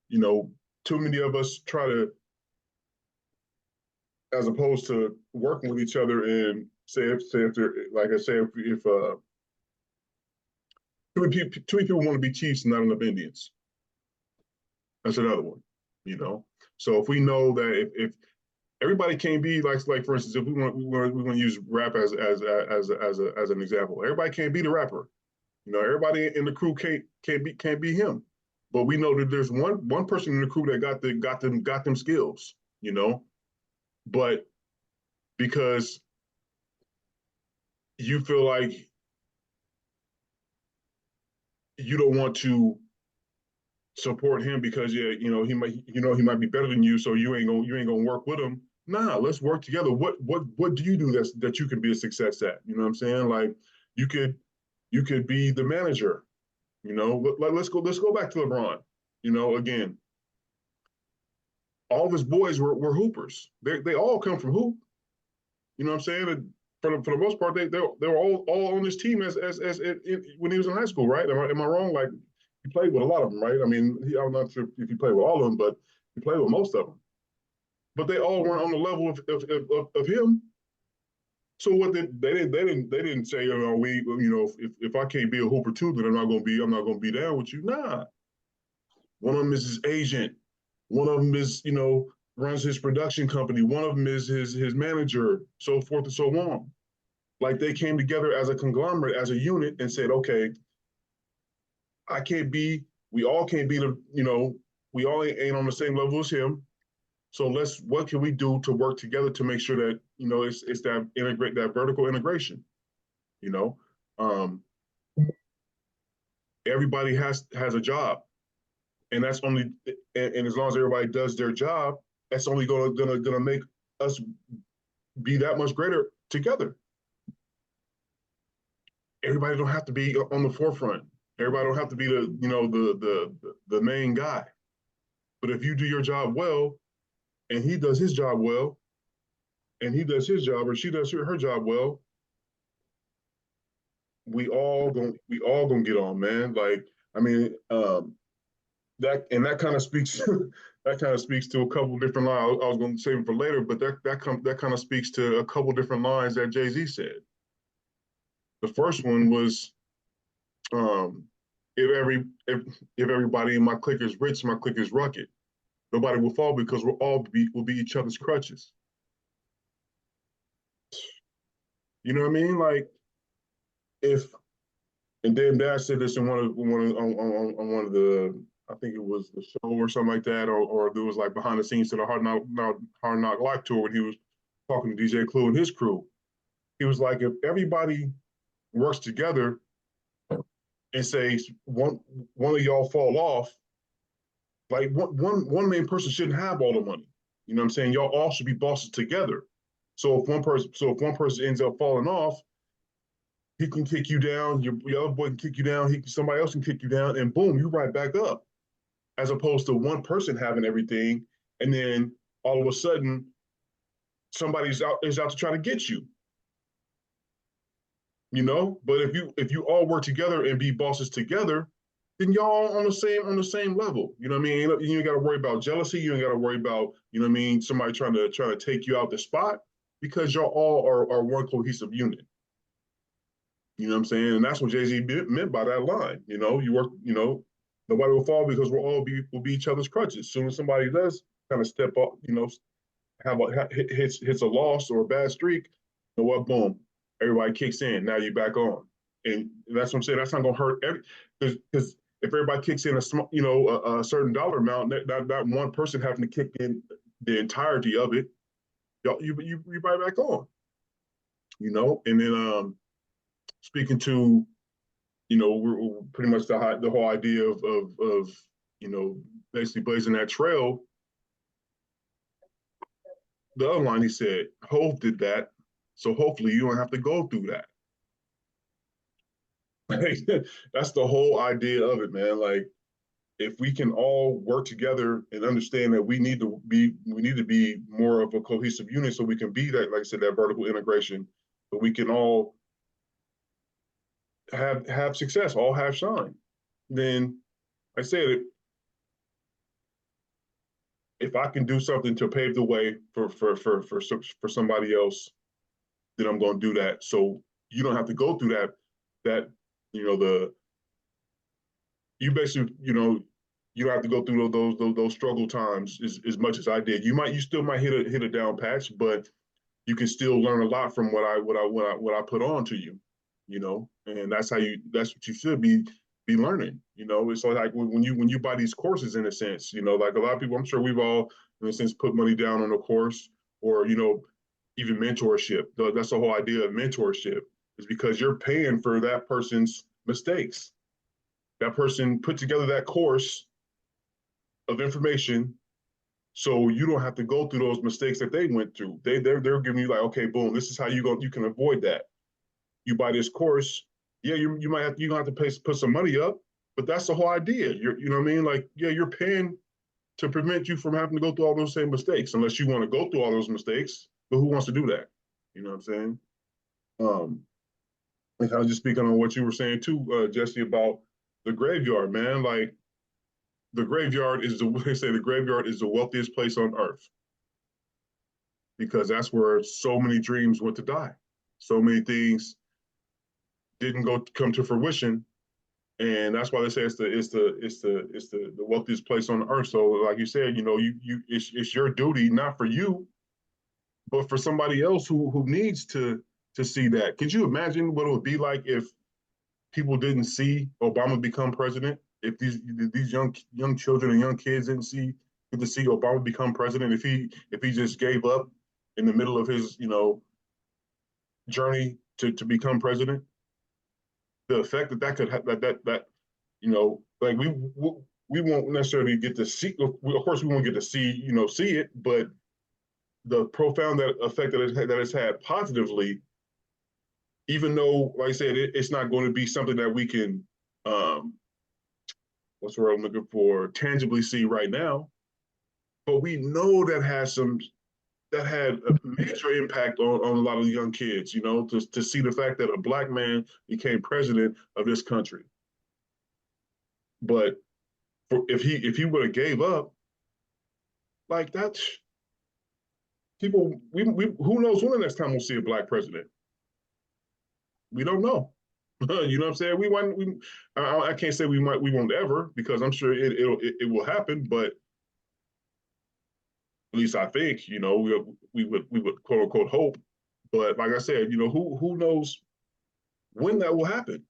too many of us try to, as opposed to working with each other and say if they're, like I say, if too many people want to be chiefs and not enough Indians. That's another one, So if we know that if everybody can't be like for instance, if we want to use rap as an example, everybody can't be the rapper. Everybody in the crew can't be him. But we know that there's one person in the crew that got them skills, But because you feel like you don't want to support him because he might be better than you, so you ain't gonna work with him. Nah, let's work together. What do you do that you can be a success at? You know what I'm saying? Like, you could be the manager. Let's go back to LeBron. Again, all of his boys were hoopers. They all come from hoop. You know what I'm saying? And for the most part, they were all on this team as when he was in high school, right? Am I wrong? Like, he played with a lot of them, right? I'm not sure if he played with all of them, but he played with most of them. But they all weren't on the level of him. So what they didn't say, if I can't be a hooper too, then I'm not gonna be down with you. Nah. One of them is his agent. One of them is, runs his production company. One of them is his manager, so forth and so on. Like they came together as a conglomerate, as a unit, and said, okay, we all can't be we all ain't on the same level as him. So what can we do to work together to make sure that, it's that vertical integration, you know? Everybody has a job, and that's only, and as long as everybody does their job, that's only gonna make us be that much greater together. Everybody don't have to be on the forefront. Everybody don't have to be the main guy. But if you do your job well, and he does his job well, and he does his job or she does her job well, we all gonna get on, man. Like, I mean, that kind of speaks that kind of speaks to a couple different lines. I was going to save it for later, but that kind of speaks to a couple different lines that Jay-Z said. The first one was, if everybody in my clique is rich, my clique is rugged. Nobody will fall because we'll be each other's crutches. You know what I mean? Like, and then Dad said this in one of the, I think it was the show or something like that, or there was like behind the scenes to the Hard Knock Live tour when he was talking to DJ Clue and his crew. He was like, if everybody works together and say one of y'all fall off, like one main person shouldn't have all the money. You know what I'm saying? Y'all all should be bosses together. So if one person ends up falling off, he can kick you down. Your other boy can kick you down. Somebody else can kick you down, and boom, you right back up. As opposed to one person having everything, and then all of a sudden, somebody is out to try to get you. But if you all work together and be bosses together, then y'all on the same level. You know what I mean? You ain't got to worry about jealousy. You ain't got to worry about, somebody trying to take you out the spot, because y'all all are one cohesive unit. You know what I'm saying? And that's what Jay-Z meant by that line. You work, nobody will fall because we'll be each other's crutches. As soon as somebody does kind of step up, hits a loss or a bad streak, you know what? Boom, everybody kicks in. Now you're back on, and that's what I'm saying. That's not gonna hurt because if everybody kicks in a certain dollar amount, not one person having to kick in the entirety of it, you right back on. And then speaking to, we're pretty much the whole idea of basically blazing that trail. The other line he said, Hov did that, so hopefully you don't have to go through that. That's the whole idea of it, man. Like, if we can all work together and understand that we need to be more of a cohesive unit, so we can be that, like I said, that vertical integration, so we can all have success, all have shine. Then I said, if I can do something to pave the way for somebody else, then I'm going to do that. So you don't have to go through that you basically, you don't have to go through those struggle times as much as I did. You still might hit a down patch, but you can still learn a lot from what I put on to you, and that's what you should be learning. It's like when you buy these courses, in a sense, like a lot of people, I'm sure we've all, in a sense, put money down on a course, or even mentorship. That's the whole idea of mentorship, is because you're paying for that person's mistakes. That person put together that course of information, so you don't have to go through those mistakes that they went through. They're giving you, like, okay, boom, this is how you can avoid that. You buy this course, yeah, you don't have to put some money up, but that's the whole idea. You know what I mean? Like, yeah, you're paying to prevent you from having to go through all those same mistakes, unless you want to go through all those mistakes. But who wants to do that? You know what I'm saying? And kind of just speaking on what you were saying too, Jesse, about the graveyard, man. Like, the graveyard is the wealthiest place on earth, because that's where so many dreams went to die. So many things didn't come to fruition, And that's why they say it's the wealthiest place on earth. So like you said, it's your duty, not for you, but for somebody else who needs to see that. Could you imagine what it would be like if people didn't see Obama become president? If these young children and young kids didn't get to see Obama become president, if he just gave up in the middle of his journey to become president, the effect that could have that like we won't necessarily get to see. Of course, we won't get to see it, but the profound effect that it's had positively, even though, like I said, it's not going to be something that we can, what's the word I'm looking for, tangibly see right now, but we know that had a major impact on a lot of young kids, to see the fact that a Black man became president of this country. But if he would have gave up, like that's people, we who knows when the next time we'll see a Black president? We don't know. You know what I'm saying? I can't say we won't ever, because I'm sure it will happen, but at least I think, we would quote unquote hope. But like I said, who knows when that will happen?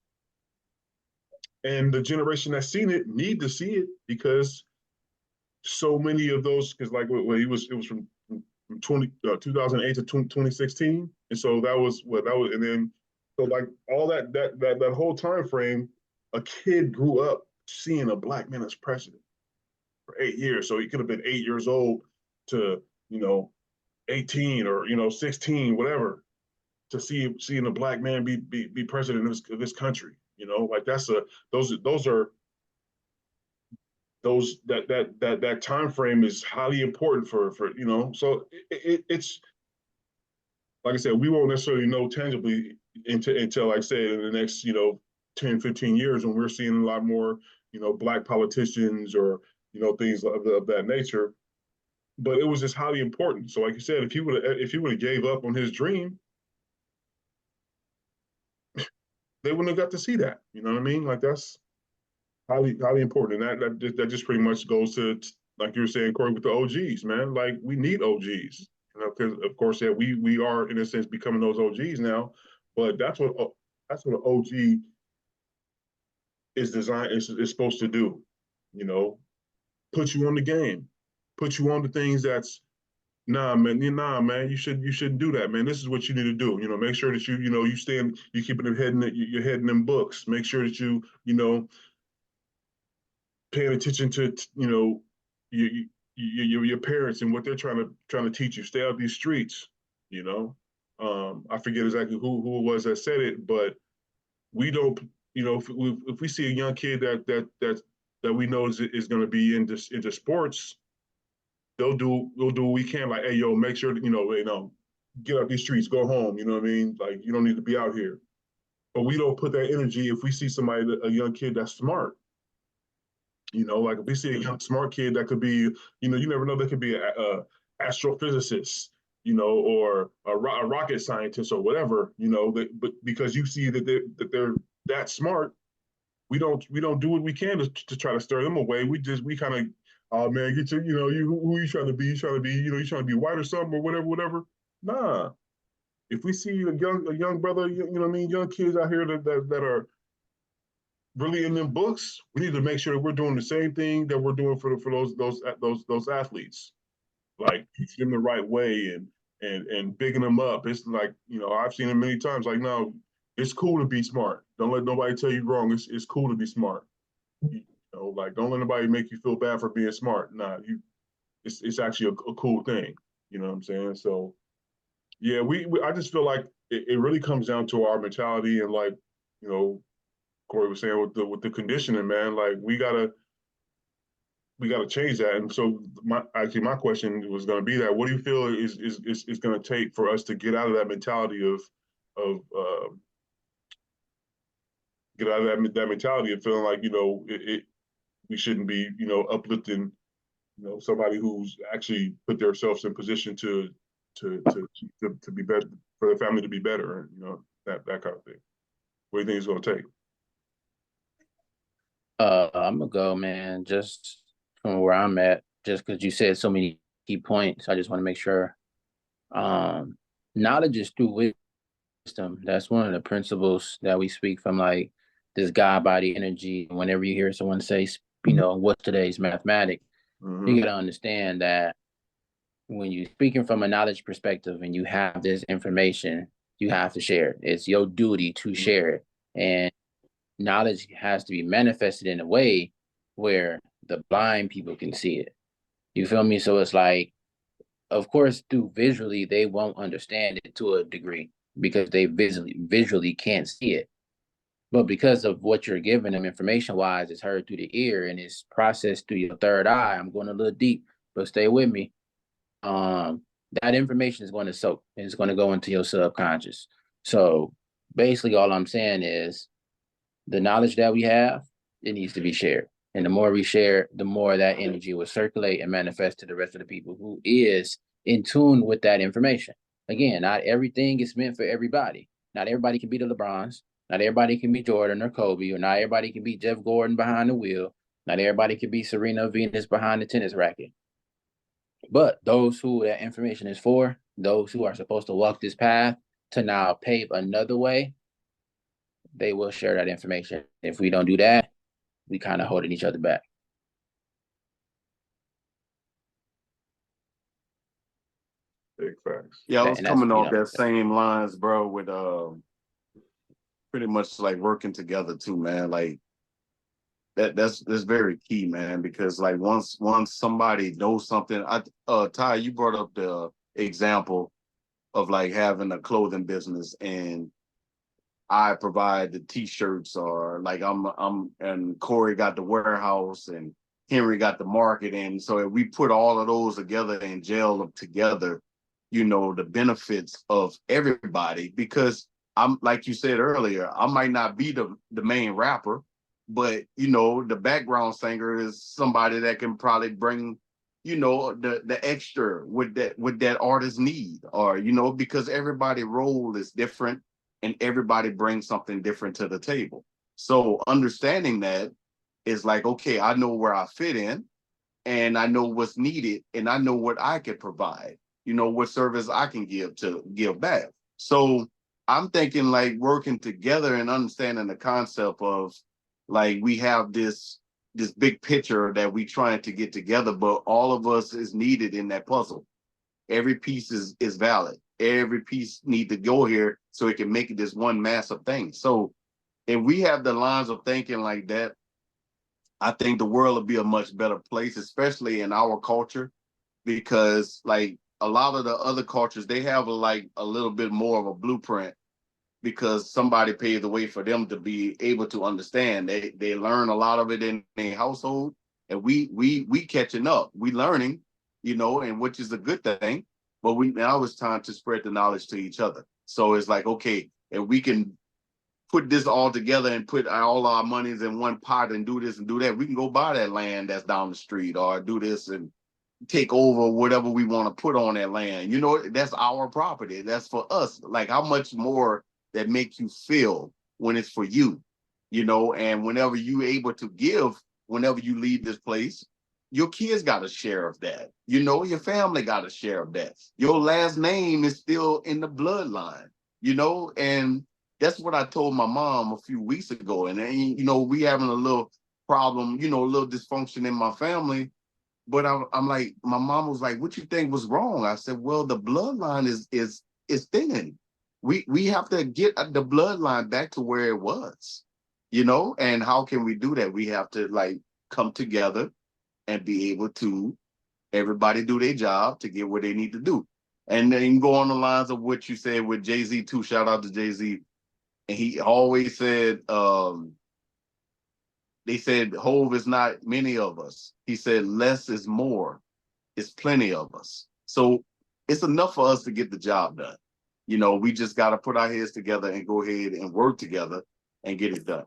And the generation that's seen it need to see it, because so many of those, because like it was from 2008 to 2016, and so that was, and then so like all that whole time frame, a kid grew up seeing a Black man as president for 8 years. So he could have been 8 years old to 18 or 16, whatever, to seeing a Black man be president of this country. Like that time frame is highly important for so it's like I said, we won't necessarily know tangibly until like I said, in the next 10, 15 years, when we're seeing a lot more Black politicians or things of that nature. But it was just highly important. So like you said, if he would have gave up on his dream, they wouldn't have got to see that. You know what I mean? Like that's highly important. And that just pretty much goes to, like you were saying, Corey, with the OGs, man. Like we need OGs, because of course, yeah, we are in a sense becoming those OGs now. But that's what an OG is supposed to do. Put you on the game, put you on the things that's, nah, man, you shouldn't do that, man. This is what you need to do. Make sure that you keeping your head in them books. Make sure that you paying attention to your parents and what they're trying to teach you. Stay out these streets. I forget exactly who it was that said it, but we don't. If we see a young kid that we know is going to be into sports, we'll do what we can. Like, hey, yo, make sure that get out these streets, go home. You know what I mean? Like, you don't need to be out here. But we don't put that energy if we see a young kid that's smart. Like if we see a young smart kid that could be, you never know, that could be a astrophysicist, or a rocket scientist or whatever, but because you see that they're that smart, we don't do what we can to try to stir them away. We kind of, oh man, get your, who you trying to be? You trying to be, you trying to be white or something or whatever. Nah. If we see a young brother, young kids out here that are really in them books, we need to make sure that we're doing the same thing that we're doing for those athletes, like teaching them the right way and bigging them up. It's like, I've seen it many times. Like, no, it's cool to be smart. Don't let nobody tell you wrong. It's cool to be smart. Like, don't let nobody make you feel bad for being smart. Nah, it's actually a cool thing. You know what I'm saying? So, yeah, I just feel like it really comes down to our mentality, and like, Corey was saying with the conditioning, man. Like we gotta change that. And so my question was going to be that, what do you feel is going to take for us to get out of that mentality of get out of that mentality of feeling like we shouldn't be uplifting somebody who's actually put themselves in position to be better, for their family to be better, and that kind of thing. What do you think it's going to take? I'm gonna go, man, just from where I'm at, just because you said so many key points. I just want to make sure. Um, Knowledge is through wisdom. That's one of the principles that we speak from, like this God body energy. Whenever you hear someone say, what's today's mathematic, you Mhm. gotta understand that when you're speaking from a knowledge perspective and you have this information, you have to share it. It's your duty to share it. And knowledge has to be manifested in a way where the blind people can see it. You feel me? So it's like, of course, through visually, they won't understand it to a degree because they visually can't see it. But because of what you're giving them information wise, it's heard through the ear and it's processed through your third eye. I'm going a little deep, but stay with me. Um, that information is going to soak and it's going to go into your subconscious. So basically, all I'm saying is the knowledge that we have, it needs to be shared. And the more we share, the more that energy will circulate and manifest to the rest of the people who is in tune with that information. Again, not everything is meant for everybody. Not everybody can be the LeBrons. Not everybody can be Jordan or Kobe, or not everybody can be Jeff Gordon behind the wheel. Not everybody can be Serena Venus behind the tennis racket. But those who that information is for, those who are supposed to walk this path to now pave another way, they will share that information. If we don't do that, we kind of holding each other back. Big facts. Yeah, I was And that's coming off that same lines, bro, with pretty much like working together too, man. Like that's very key, man, because like once somebody knows something, Ty, you brought up the example of like having a clothing business and I provide the t-shirts, or like I'm and Corey got the warehouse and Henry got the marketing. So if we put all of those together and gel them together, the benefits of everybody, because I'm like you said earlier, I might not be the main rapper, but the background singer is somebody that can probably bring the extra with that artist need, or because everybody role is different and everybody brings something different to the table. So understanding that is like, okay, I know where I fit in and I know what's needed and I know what I can provide, what service I can give back. So I'm thinking like working together and understanding the concept of like we have this big picture that we trying to get together, but all of us is needed in that puzzle. Every piece is valid. Every piece need to go here so it can make it this one massive thing. So if we have the lines of thinking like that, I think the world will be a much better place, especially in our culture, because like a lot of the other cultures, they have like a little bit more of a blueprint because somebody paved the way for them to be able to understand. They learn a lot of it in their household, and we catching up. We learning, and which is a good thing. But now it's time to spread the knowledge to each other. So it's like, okay, if we can put this all together and put all our monies in one pot and do this and do that, we can go buy that land that's down the street or do this and take over whatever we want to put on that land. That's our property. That's for us. Like how much more that make you feel when it's for you, and whenever you able to give, whenever you leave this place, your kids got a share of that. Your family got a share of that. Your last name is still in the bloodline, and that's what I told my mom a few weeks ago. And then, we having a little problem, a little dysfunction in my family. But I'm like, my mom was like, "What you think was wrong?" I said, "Well, the bloodline is thin. We have to get the bloodline back to where it was, And how can we do that? We have to like come together and be able to everybody do their job to get what they need to do. And then go on the lines of what you said with Jay-Z too. Shout out to Jay-Z. And he always said, they said, Hove is not many of us. He said, less is more. It's plenty of us. So it's enough for us to get the job done. We just got to put our heads together and go ahead and work together and get it done.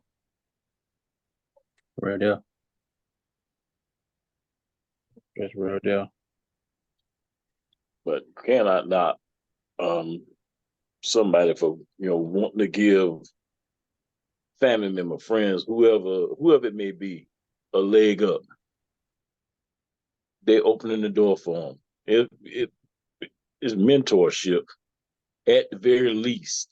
Real deal. That's real deal. But cannot not somebody for wanting to give family member, friends, whoever it may be, a leg up. They opening the door for them. It is mentorship at the very least.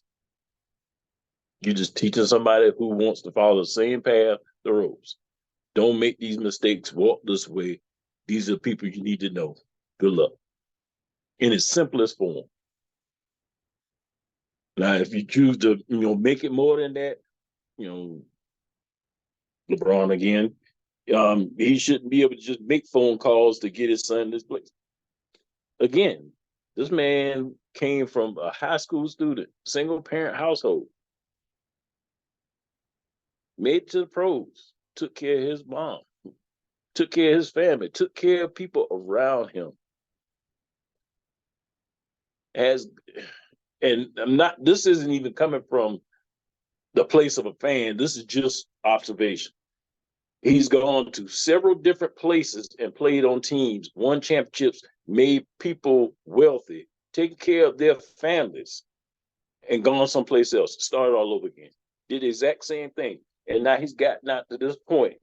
You're just teaching somebody who wants to follow the same path, the ropes. Don't make these mistakes. Walk this way. These are the people you need to know. Good luck. In its simplest form. Now, if you choose to, make it more than that, LeBron again, he shouldn't be able to just make phone calls to get his son this place. Again, this man came from a high school student, single parent household, made it to the pros, took care of his mom, took care of his family, took care of people around him. This isn't even coming from the place of a fan. This is just observation. He's gone to several different places and played on teams, won championships, made people wealthy, taken care of their families, and gone someplace else, started all over again. Did the exact same thing. And now he's gotten out to this point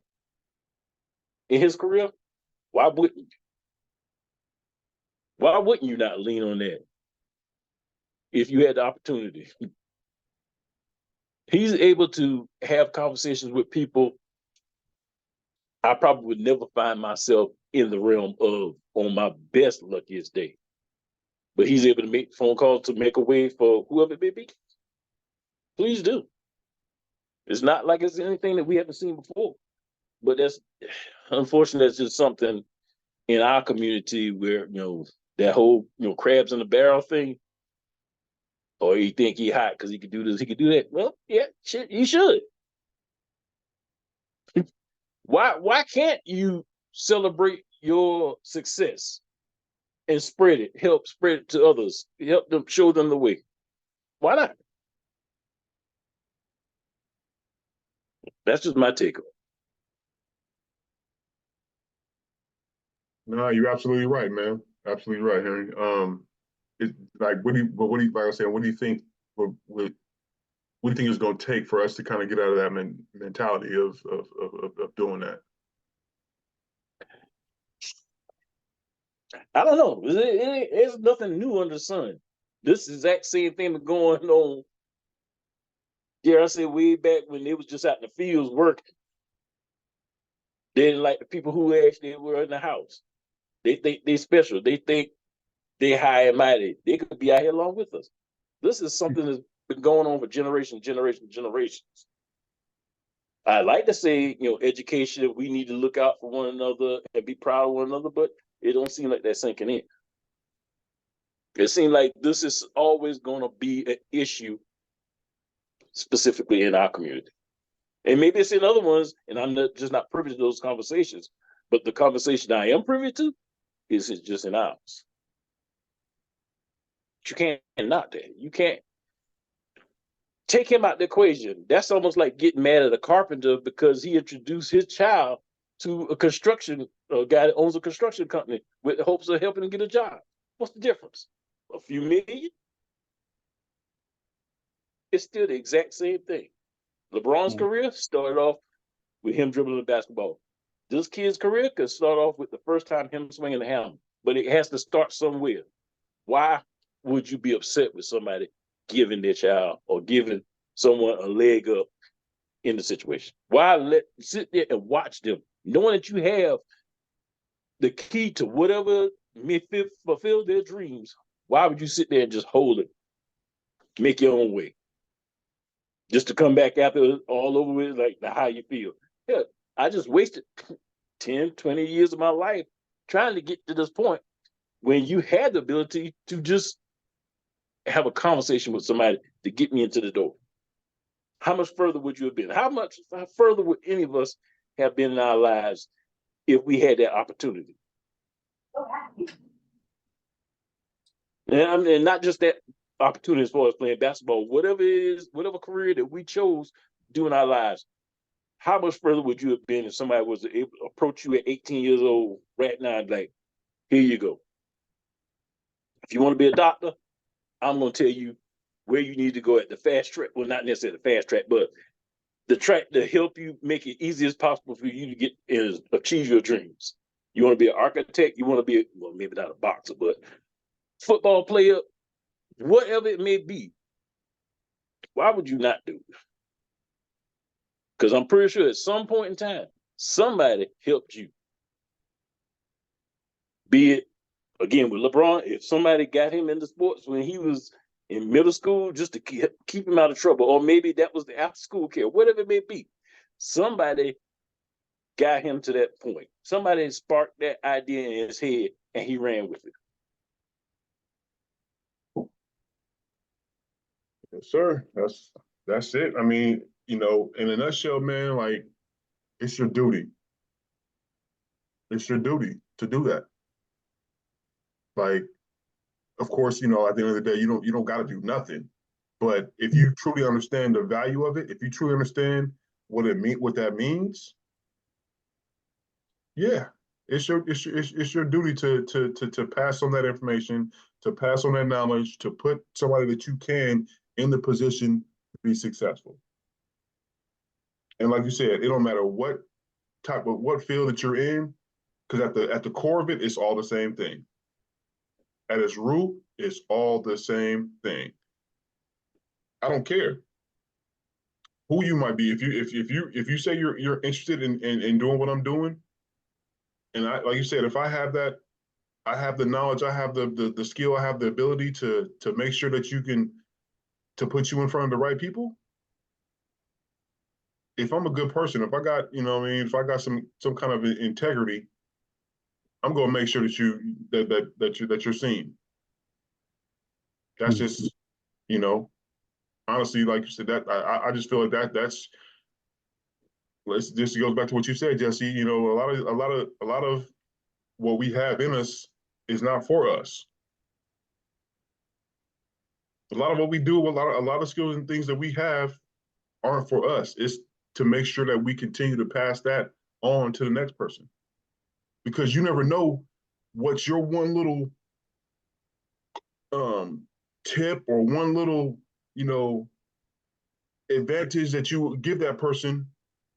in his career. Why wouldn't you? Why wouldn't you not lean on that if you had the opportunity? He's able to have conversations with people I probably would never find myself in the realm of on my best, luckiest day. But he's able to make phone calls to make a way for whoever it may be. Please do. It's not like it's anything that we haven't seen before. But that's, unfortunately, that's just something in our community where, that whole, crabs in the barrel thing, or you think he hot because he could do this, he could do that. Well, yeah, shit, you should. Why can't you celebrate your success and spread it, help spread it to others, help them, show them the way? Why not? That's just my take on it. No, you're absolutely right, man. Absolutely right, Henry. It's like, like I said, what do you think? What do you think it's going to take for us to kind of get out of that mentality of doing that? I don't know. There's nothing new under the sun. This exact same thing was going on. Yeah, I said way back when they was just out in the fields working. They didn't like the people who actually were in the house. They think they special. They think they high and mighty. They could be out here along with us. This is something that's been going on for generations. I like to say, education, we need to look out for one another and be proud of one another, but it don't seem like that's sinking in. It seems like this is always going to be an issue, specifically in our community. And maybe it's in other ones, and I'm just not privy to those conversations, but the conversation I am privy to is just in ours. You can't not that. You can't take him out the equation. That's almost like getting mad at a carpenter because he introduced his child to a construction guy that owns a construction company with the hopes of helping him get a job. What's the difference? A few million? It's still the exact same thing. LeBron's career started off with him dribbling the basketball. This kid's career could start off with the first time him swinging the hammer, but it has to start somewhere. Why would you be upset with somebody giving their child or giving someone a leg up in the situation? Why sit there and watch them, knowing that you have the key to whatever may fulfill their dreams? Why would you sit there and just hold it, make your own way, just to come back after it all over with, like how you feel? Yeah, I just wasted 10, 20 years of my life trying to get to this point when you had the ability to just have a conversation with somebody to get me into the door. How much further would you have been? How further would any of us have been in our lives if we had that opportunity? And not just that opportunity as far as playing basketball, whatever it is, whatever career that we chose to do in our lives, how much further would you have been if somebody was able to approach you at 18 years old right now, like, here you go. If you want to be a doctor, I'm going to tell you where you need to go at the fast track. Well, not necessarily the fast track, but the track to help you make it easy as possible for you to get is achieve your dreams. You want to be an architect, you want to be, well, maybe not a boxer, but football player, whatever it may be. Why would you not do it? Because I'm pretty sure at some point in time, somebody helped you. Be it, again, with LeBron, if somebody got him into sports when he was in middle school just to keep him out of trouble, or maybe that was the after school care, whatever it may be, somebody got him to that point. Somebody sparked that idea in his head and he ran with it. Yes, sir. That's it. I mean, you know, in a nutshell, man, like it's your duty. It's your duty to do that. Like, of course, you know, at the end of the day, you don't got to do nothing. But if you truly understand the value of it, if you truly understand what that means, yeah, it's your duty to pass on that information, to pass on that knowledge, to put somebody that you can in the position to be successful. And like you said, it don't matter what field that you're in, because at the core of it, it's all the same thing. At its root, it's all the same thing. I don't care who you might be. If you say you're interested in doing what I'm doing, and I, like you said, if I have that, I have the knowledge, I have the skill, I have the ability to make sure that to put you in front of the right people. If I'm a good person, if I got, you know what I mean, if I got some kind of integrity, I'm gonna make sure that you're seen. That's just, you know, honestly, like you said, that I just feel like that's this goes back to what you said, Jesse. You know, a lot of what we have in us is not for us. A lot of what we do, a lot of skills and things that we have aren't for us. It's to make sure that we continue to pass that on to the next person. Because you never know what your one little tip or one little, you know, advantage that you give that person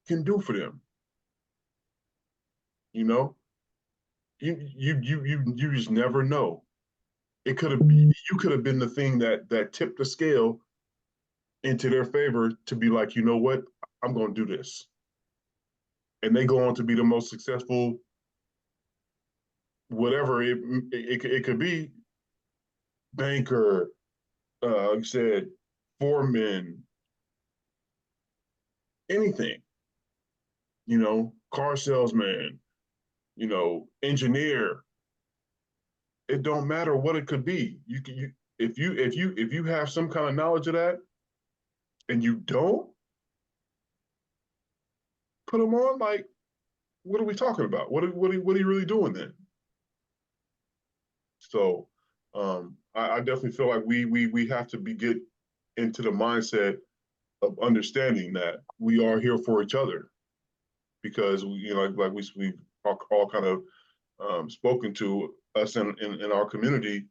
can do for them. You know, you just never know. It could have you could have been the thing that tipped the scale into their favor to be like, you know what, I'm going to do this, and they go on to be the most successful, whatever it could be, banker, like you said, foreman, anything, you know, car salesman, you know, engineer. It don't matter what it could be. If you have some kind of knowledge of that, and you don't put them on, like, what are we talking about? What are you really doing then? So, I definitely feel like we have to get into the mindset of understanding that we are here for each other, because you know, like we've all kind of spoken to us in our community.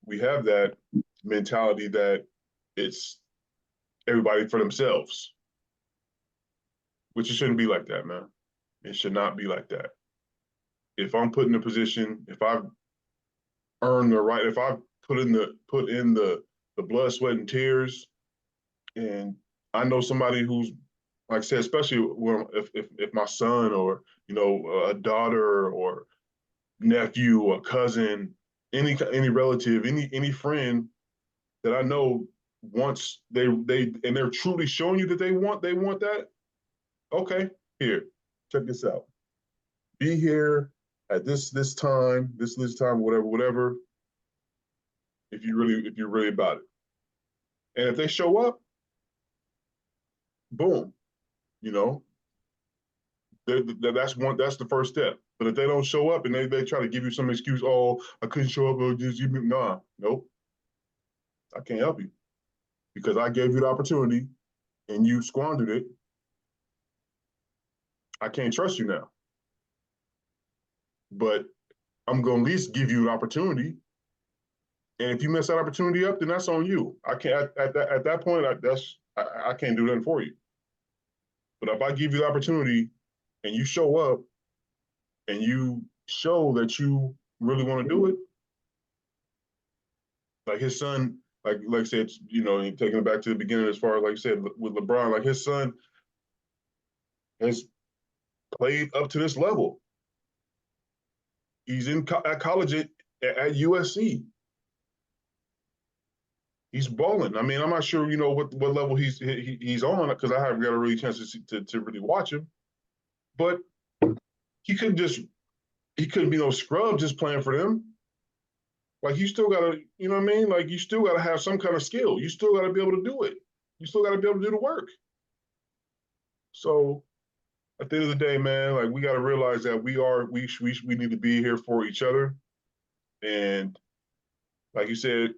We have that mentality that it's everybody for themselves, which it shouldn't be like that, man. It should not be like that. If I'm put in a position, if I've earned the right, if I've put in the blood, sweat, and tears, and I know somebody who's, like I said, especially when if my son or, you know, a daughter or nephew or cousin, any relative, any friend that I know wants and they're truly showing you that they want that. Okay, here, check this out. Be here at this time, this time, whatever. If you're really about it, and if they show up, boom, you know, that's the first step. But if they don't show up and they try to give you some excuse, oh, I couldn't show up, or just nah, nope, I can't help you because I gave you the opportunity and you squandered it. I can't trust you now. But I'm going to at least give you an opportunity. And if you mess that opportunity up, then that's on you. I can't at that point. I can't do nothing for you. But if I give you the opportunity and you show up and you show that you really want to do it, like his son, like I said, taking it back to the beginning as far as like you said with LeBron, like his son has played up to this level. He's at college at USC. He's balling. I mean, I'm not sure, what level he's on because I haven't got a really chance to really watch him. But he couldn't be no scrub just playing for them. Like you still gotta, you know what I mean? Like you still gotta have some kind of skill. You still gotta be able to do it. You still gotta be able to do the work. So at the end of the day, man, like we gotta realize that we need to be here for each other. And like you said,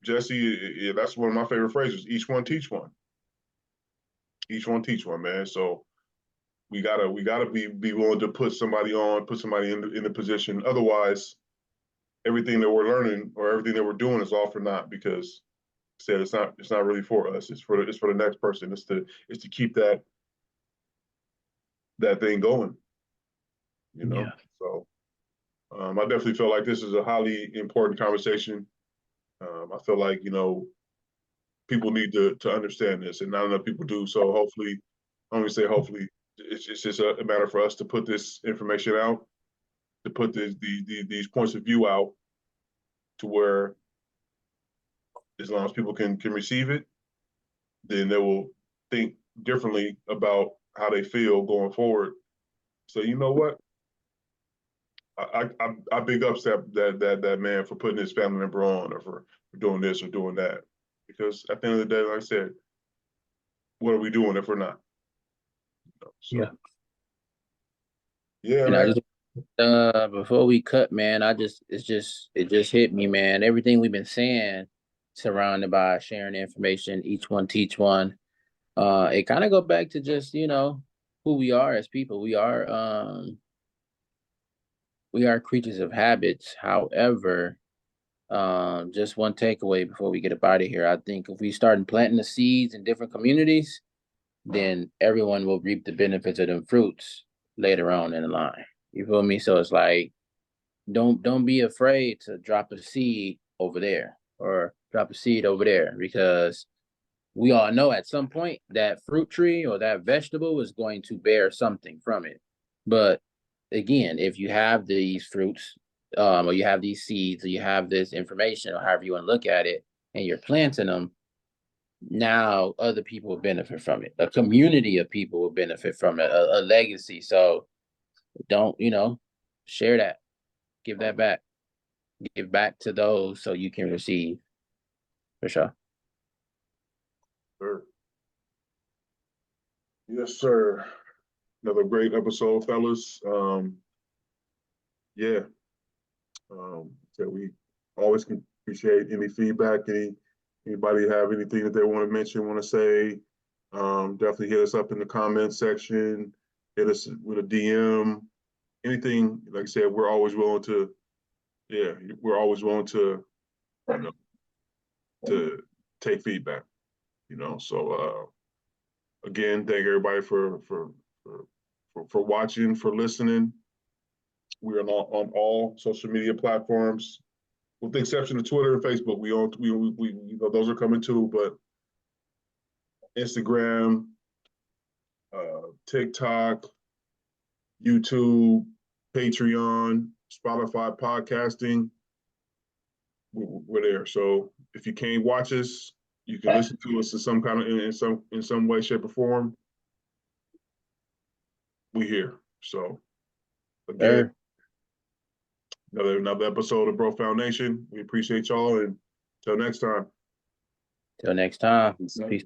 Jesse, that's one of my favorite phrases. Each one teach one. Each one teach one, man. So we gotta be willing to put somebody in the position. Otherwise, everything that we're learning or everything that we're doing is all for naught because it's not really for us. It's for the next person. It's to keep that thing going. Yeah. So I definitely feel like this is a highly important conversation. I feel like, people need to understand this and not enough people do. So hopefully, I'm gonna say hopefully, it's just a matter for us to put this information out, to put these points of view out to where as long as people can receive it, then they will think differently about how they feel going forward. So you know what? I big ups that man for putting his family member on or for doing this or doing that. Because at the end of the day, like I said, what are we doing if we're not? So, Yeah. Yeah, And man. I just before we cut, man, it just hit me, man. Everything we've been saying, surrounded by sharing information, each one teach one. It kind of go back to just, who we are as people. We are creatures of habits. However, just one takeaway before we get up out of here. I think if we start planting the seeds in different communities, then everyone will reap the benefits of them fruits later on in the line. You feel me? So it's like, don't be afraid to drop a seed over there or drop a seed over there because we all know at some point that fruit tree or that vegetable is going to bear something from it. But again, if you have these fruits, or you have these seeds, or you have this information, or however you want to look at it, and you're planting them, now other people will benefit from it. A community of people will benefit from it, a legacy. So don't, share that, give that back, give back to those so you can receive for sure. Sir. Yes, sir. Another great episode, fellas. Yeah. So we always can appreciate any feedback, anybody have anything that they want to mention, want to say, definitely hit us up in the comment section, hit us with a DM, anything, like I said, we're always willing to, to take feedback, so again, thank everybody for watching, for listening. We are on all social media platforms, with the exception of Twitter and Facebook. We those are coming too, but Instagram, TikTok, YouTube, Patreon, Spotify podcasting, we're there. So if you can't watch us, you can listen to us in some kind of in some way, shape, or form. We here. So again, another episode of Bro Foundation. We appreciate y'all, and till next time. Till next time. Peace. Peace.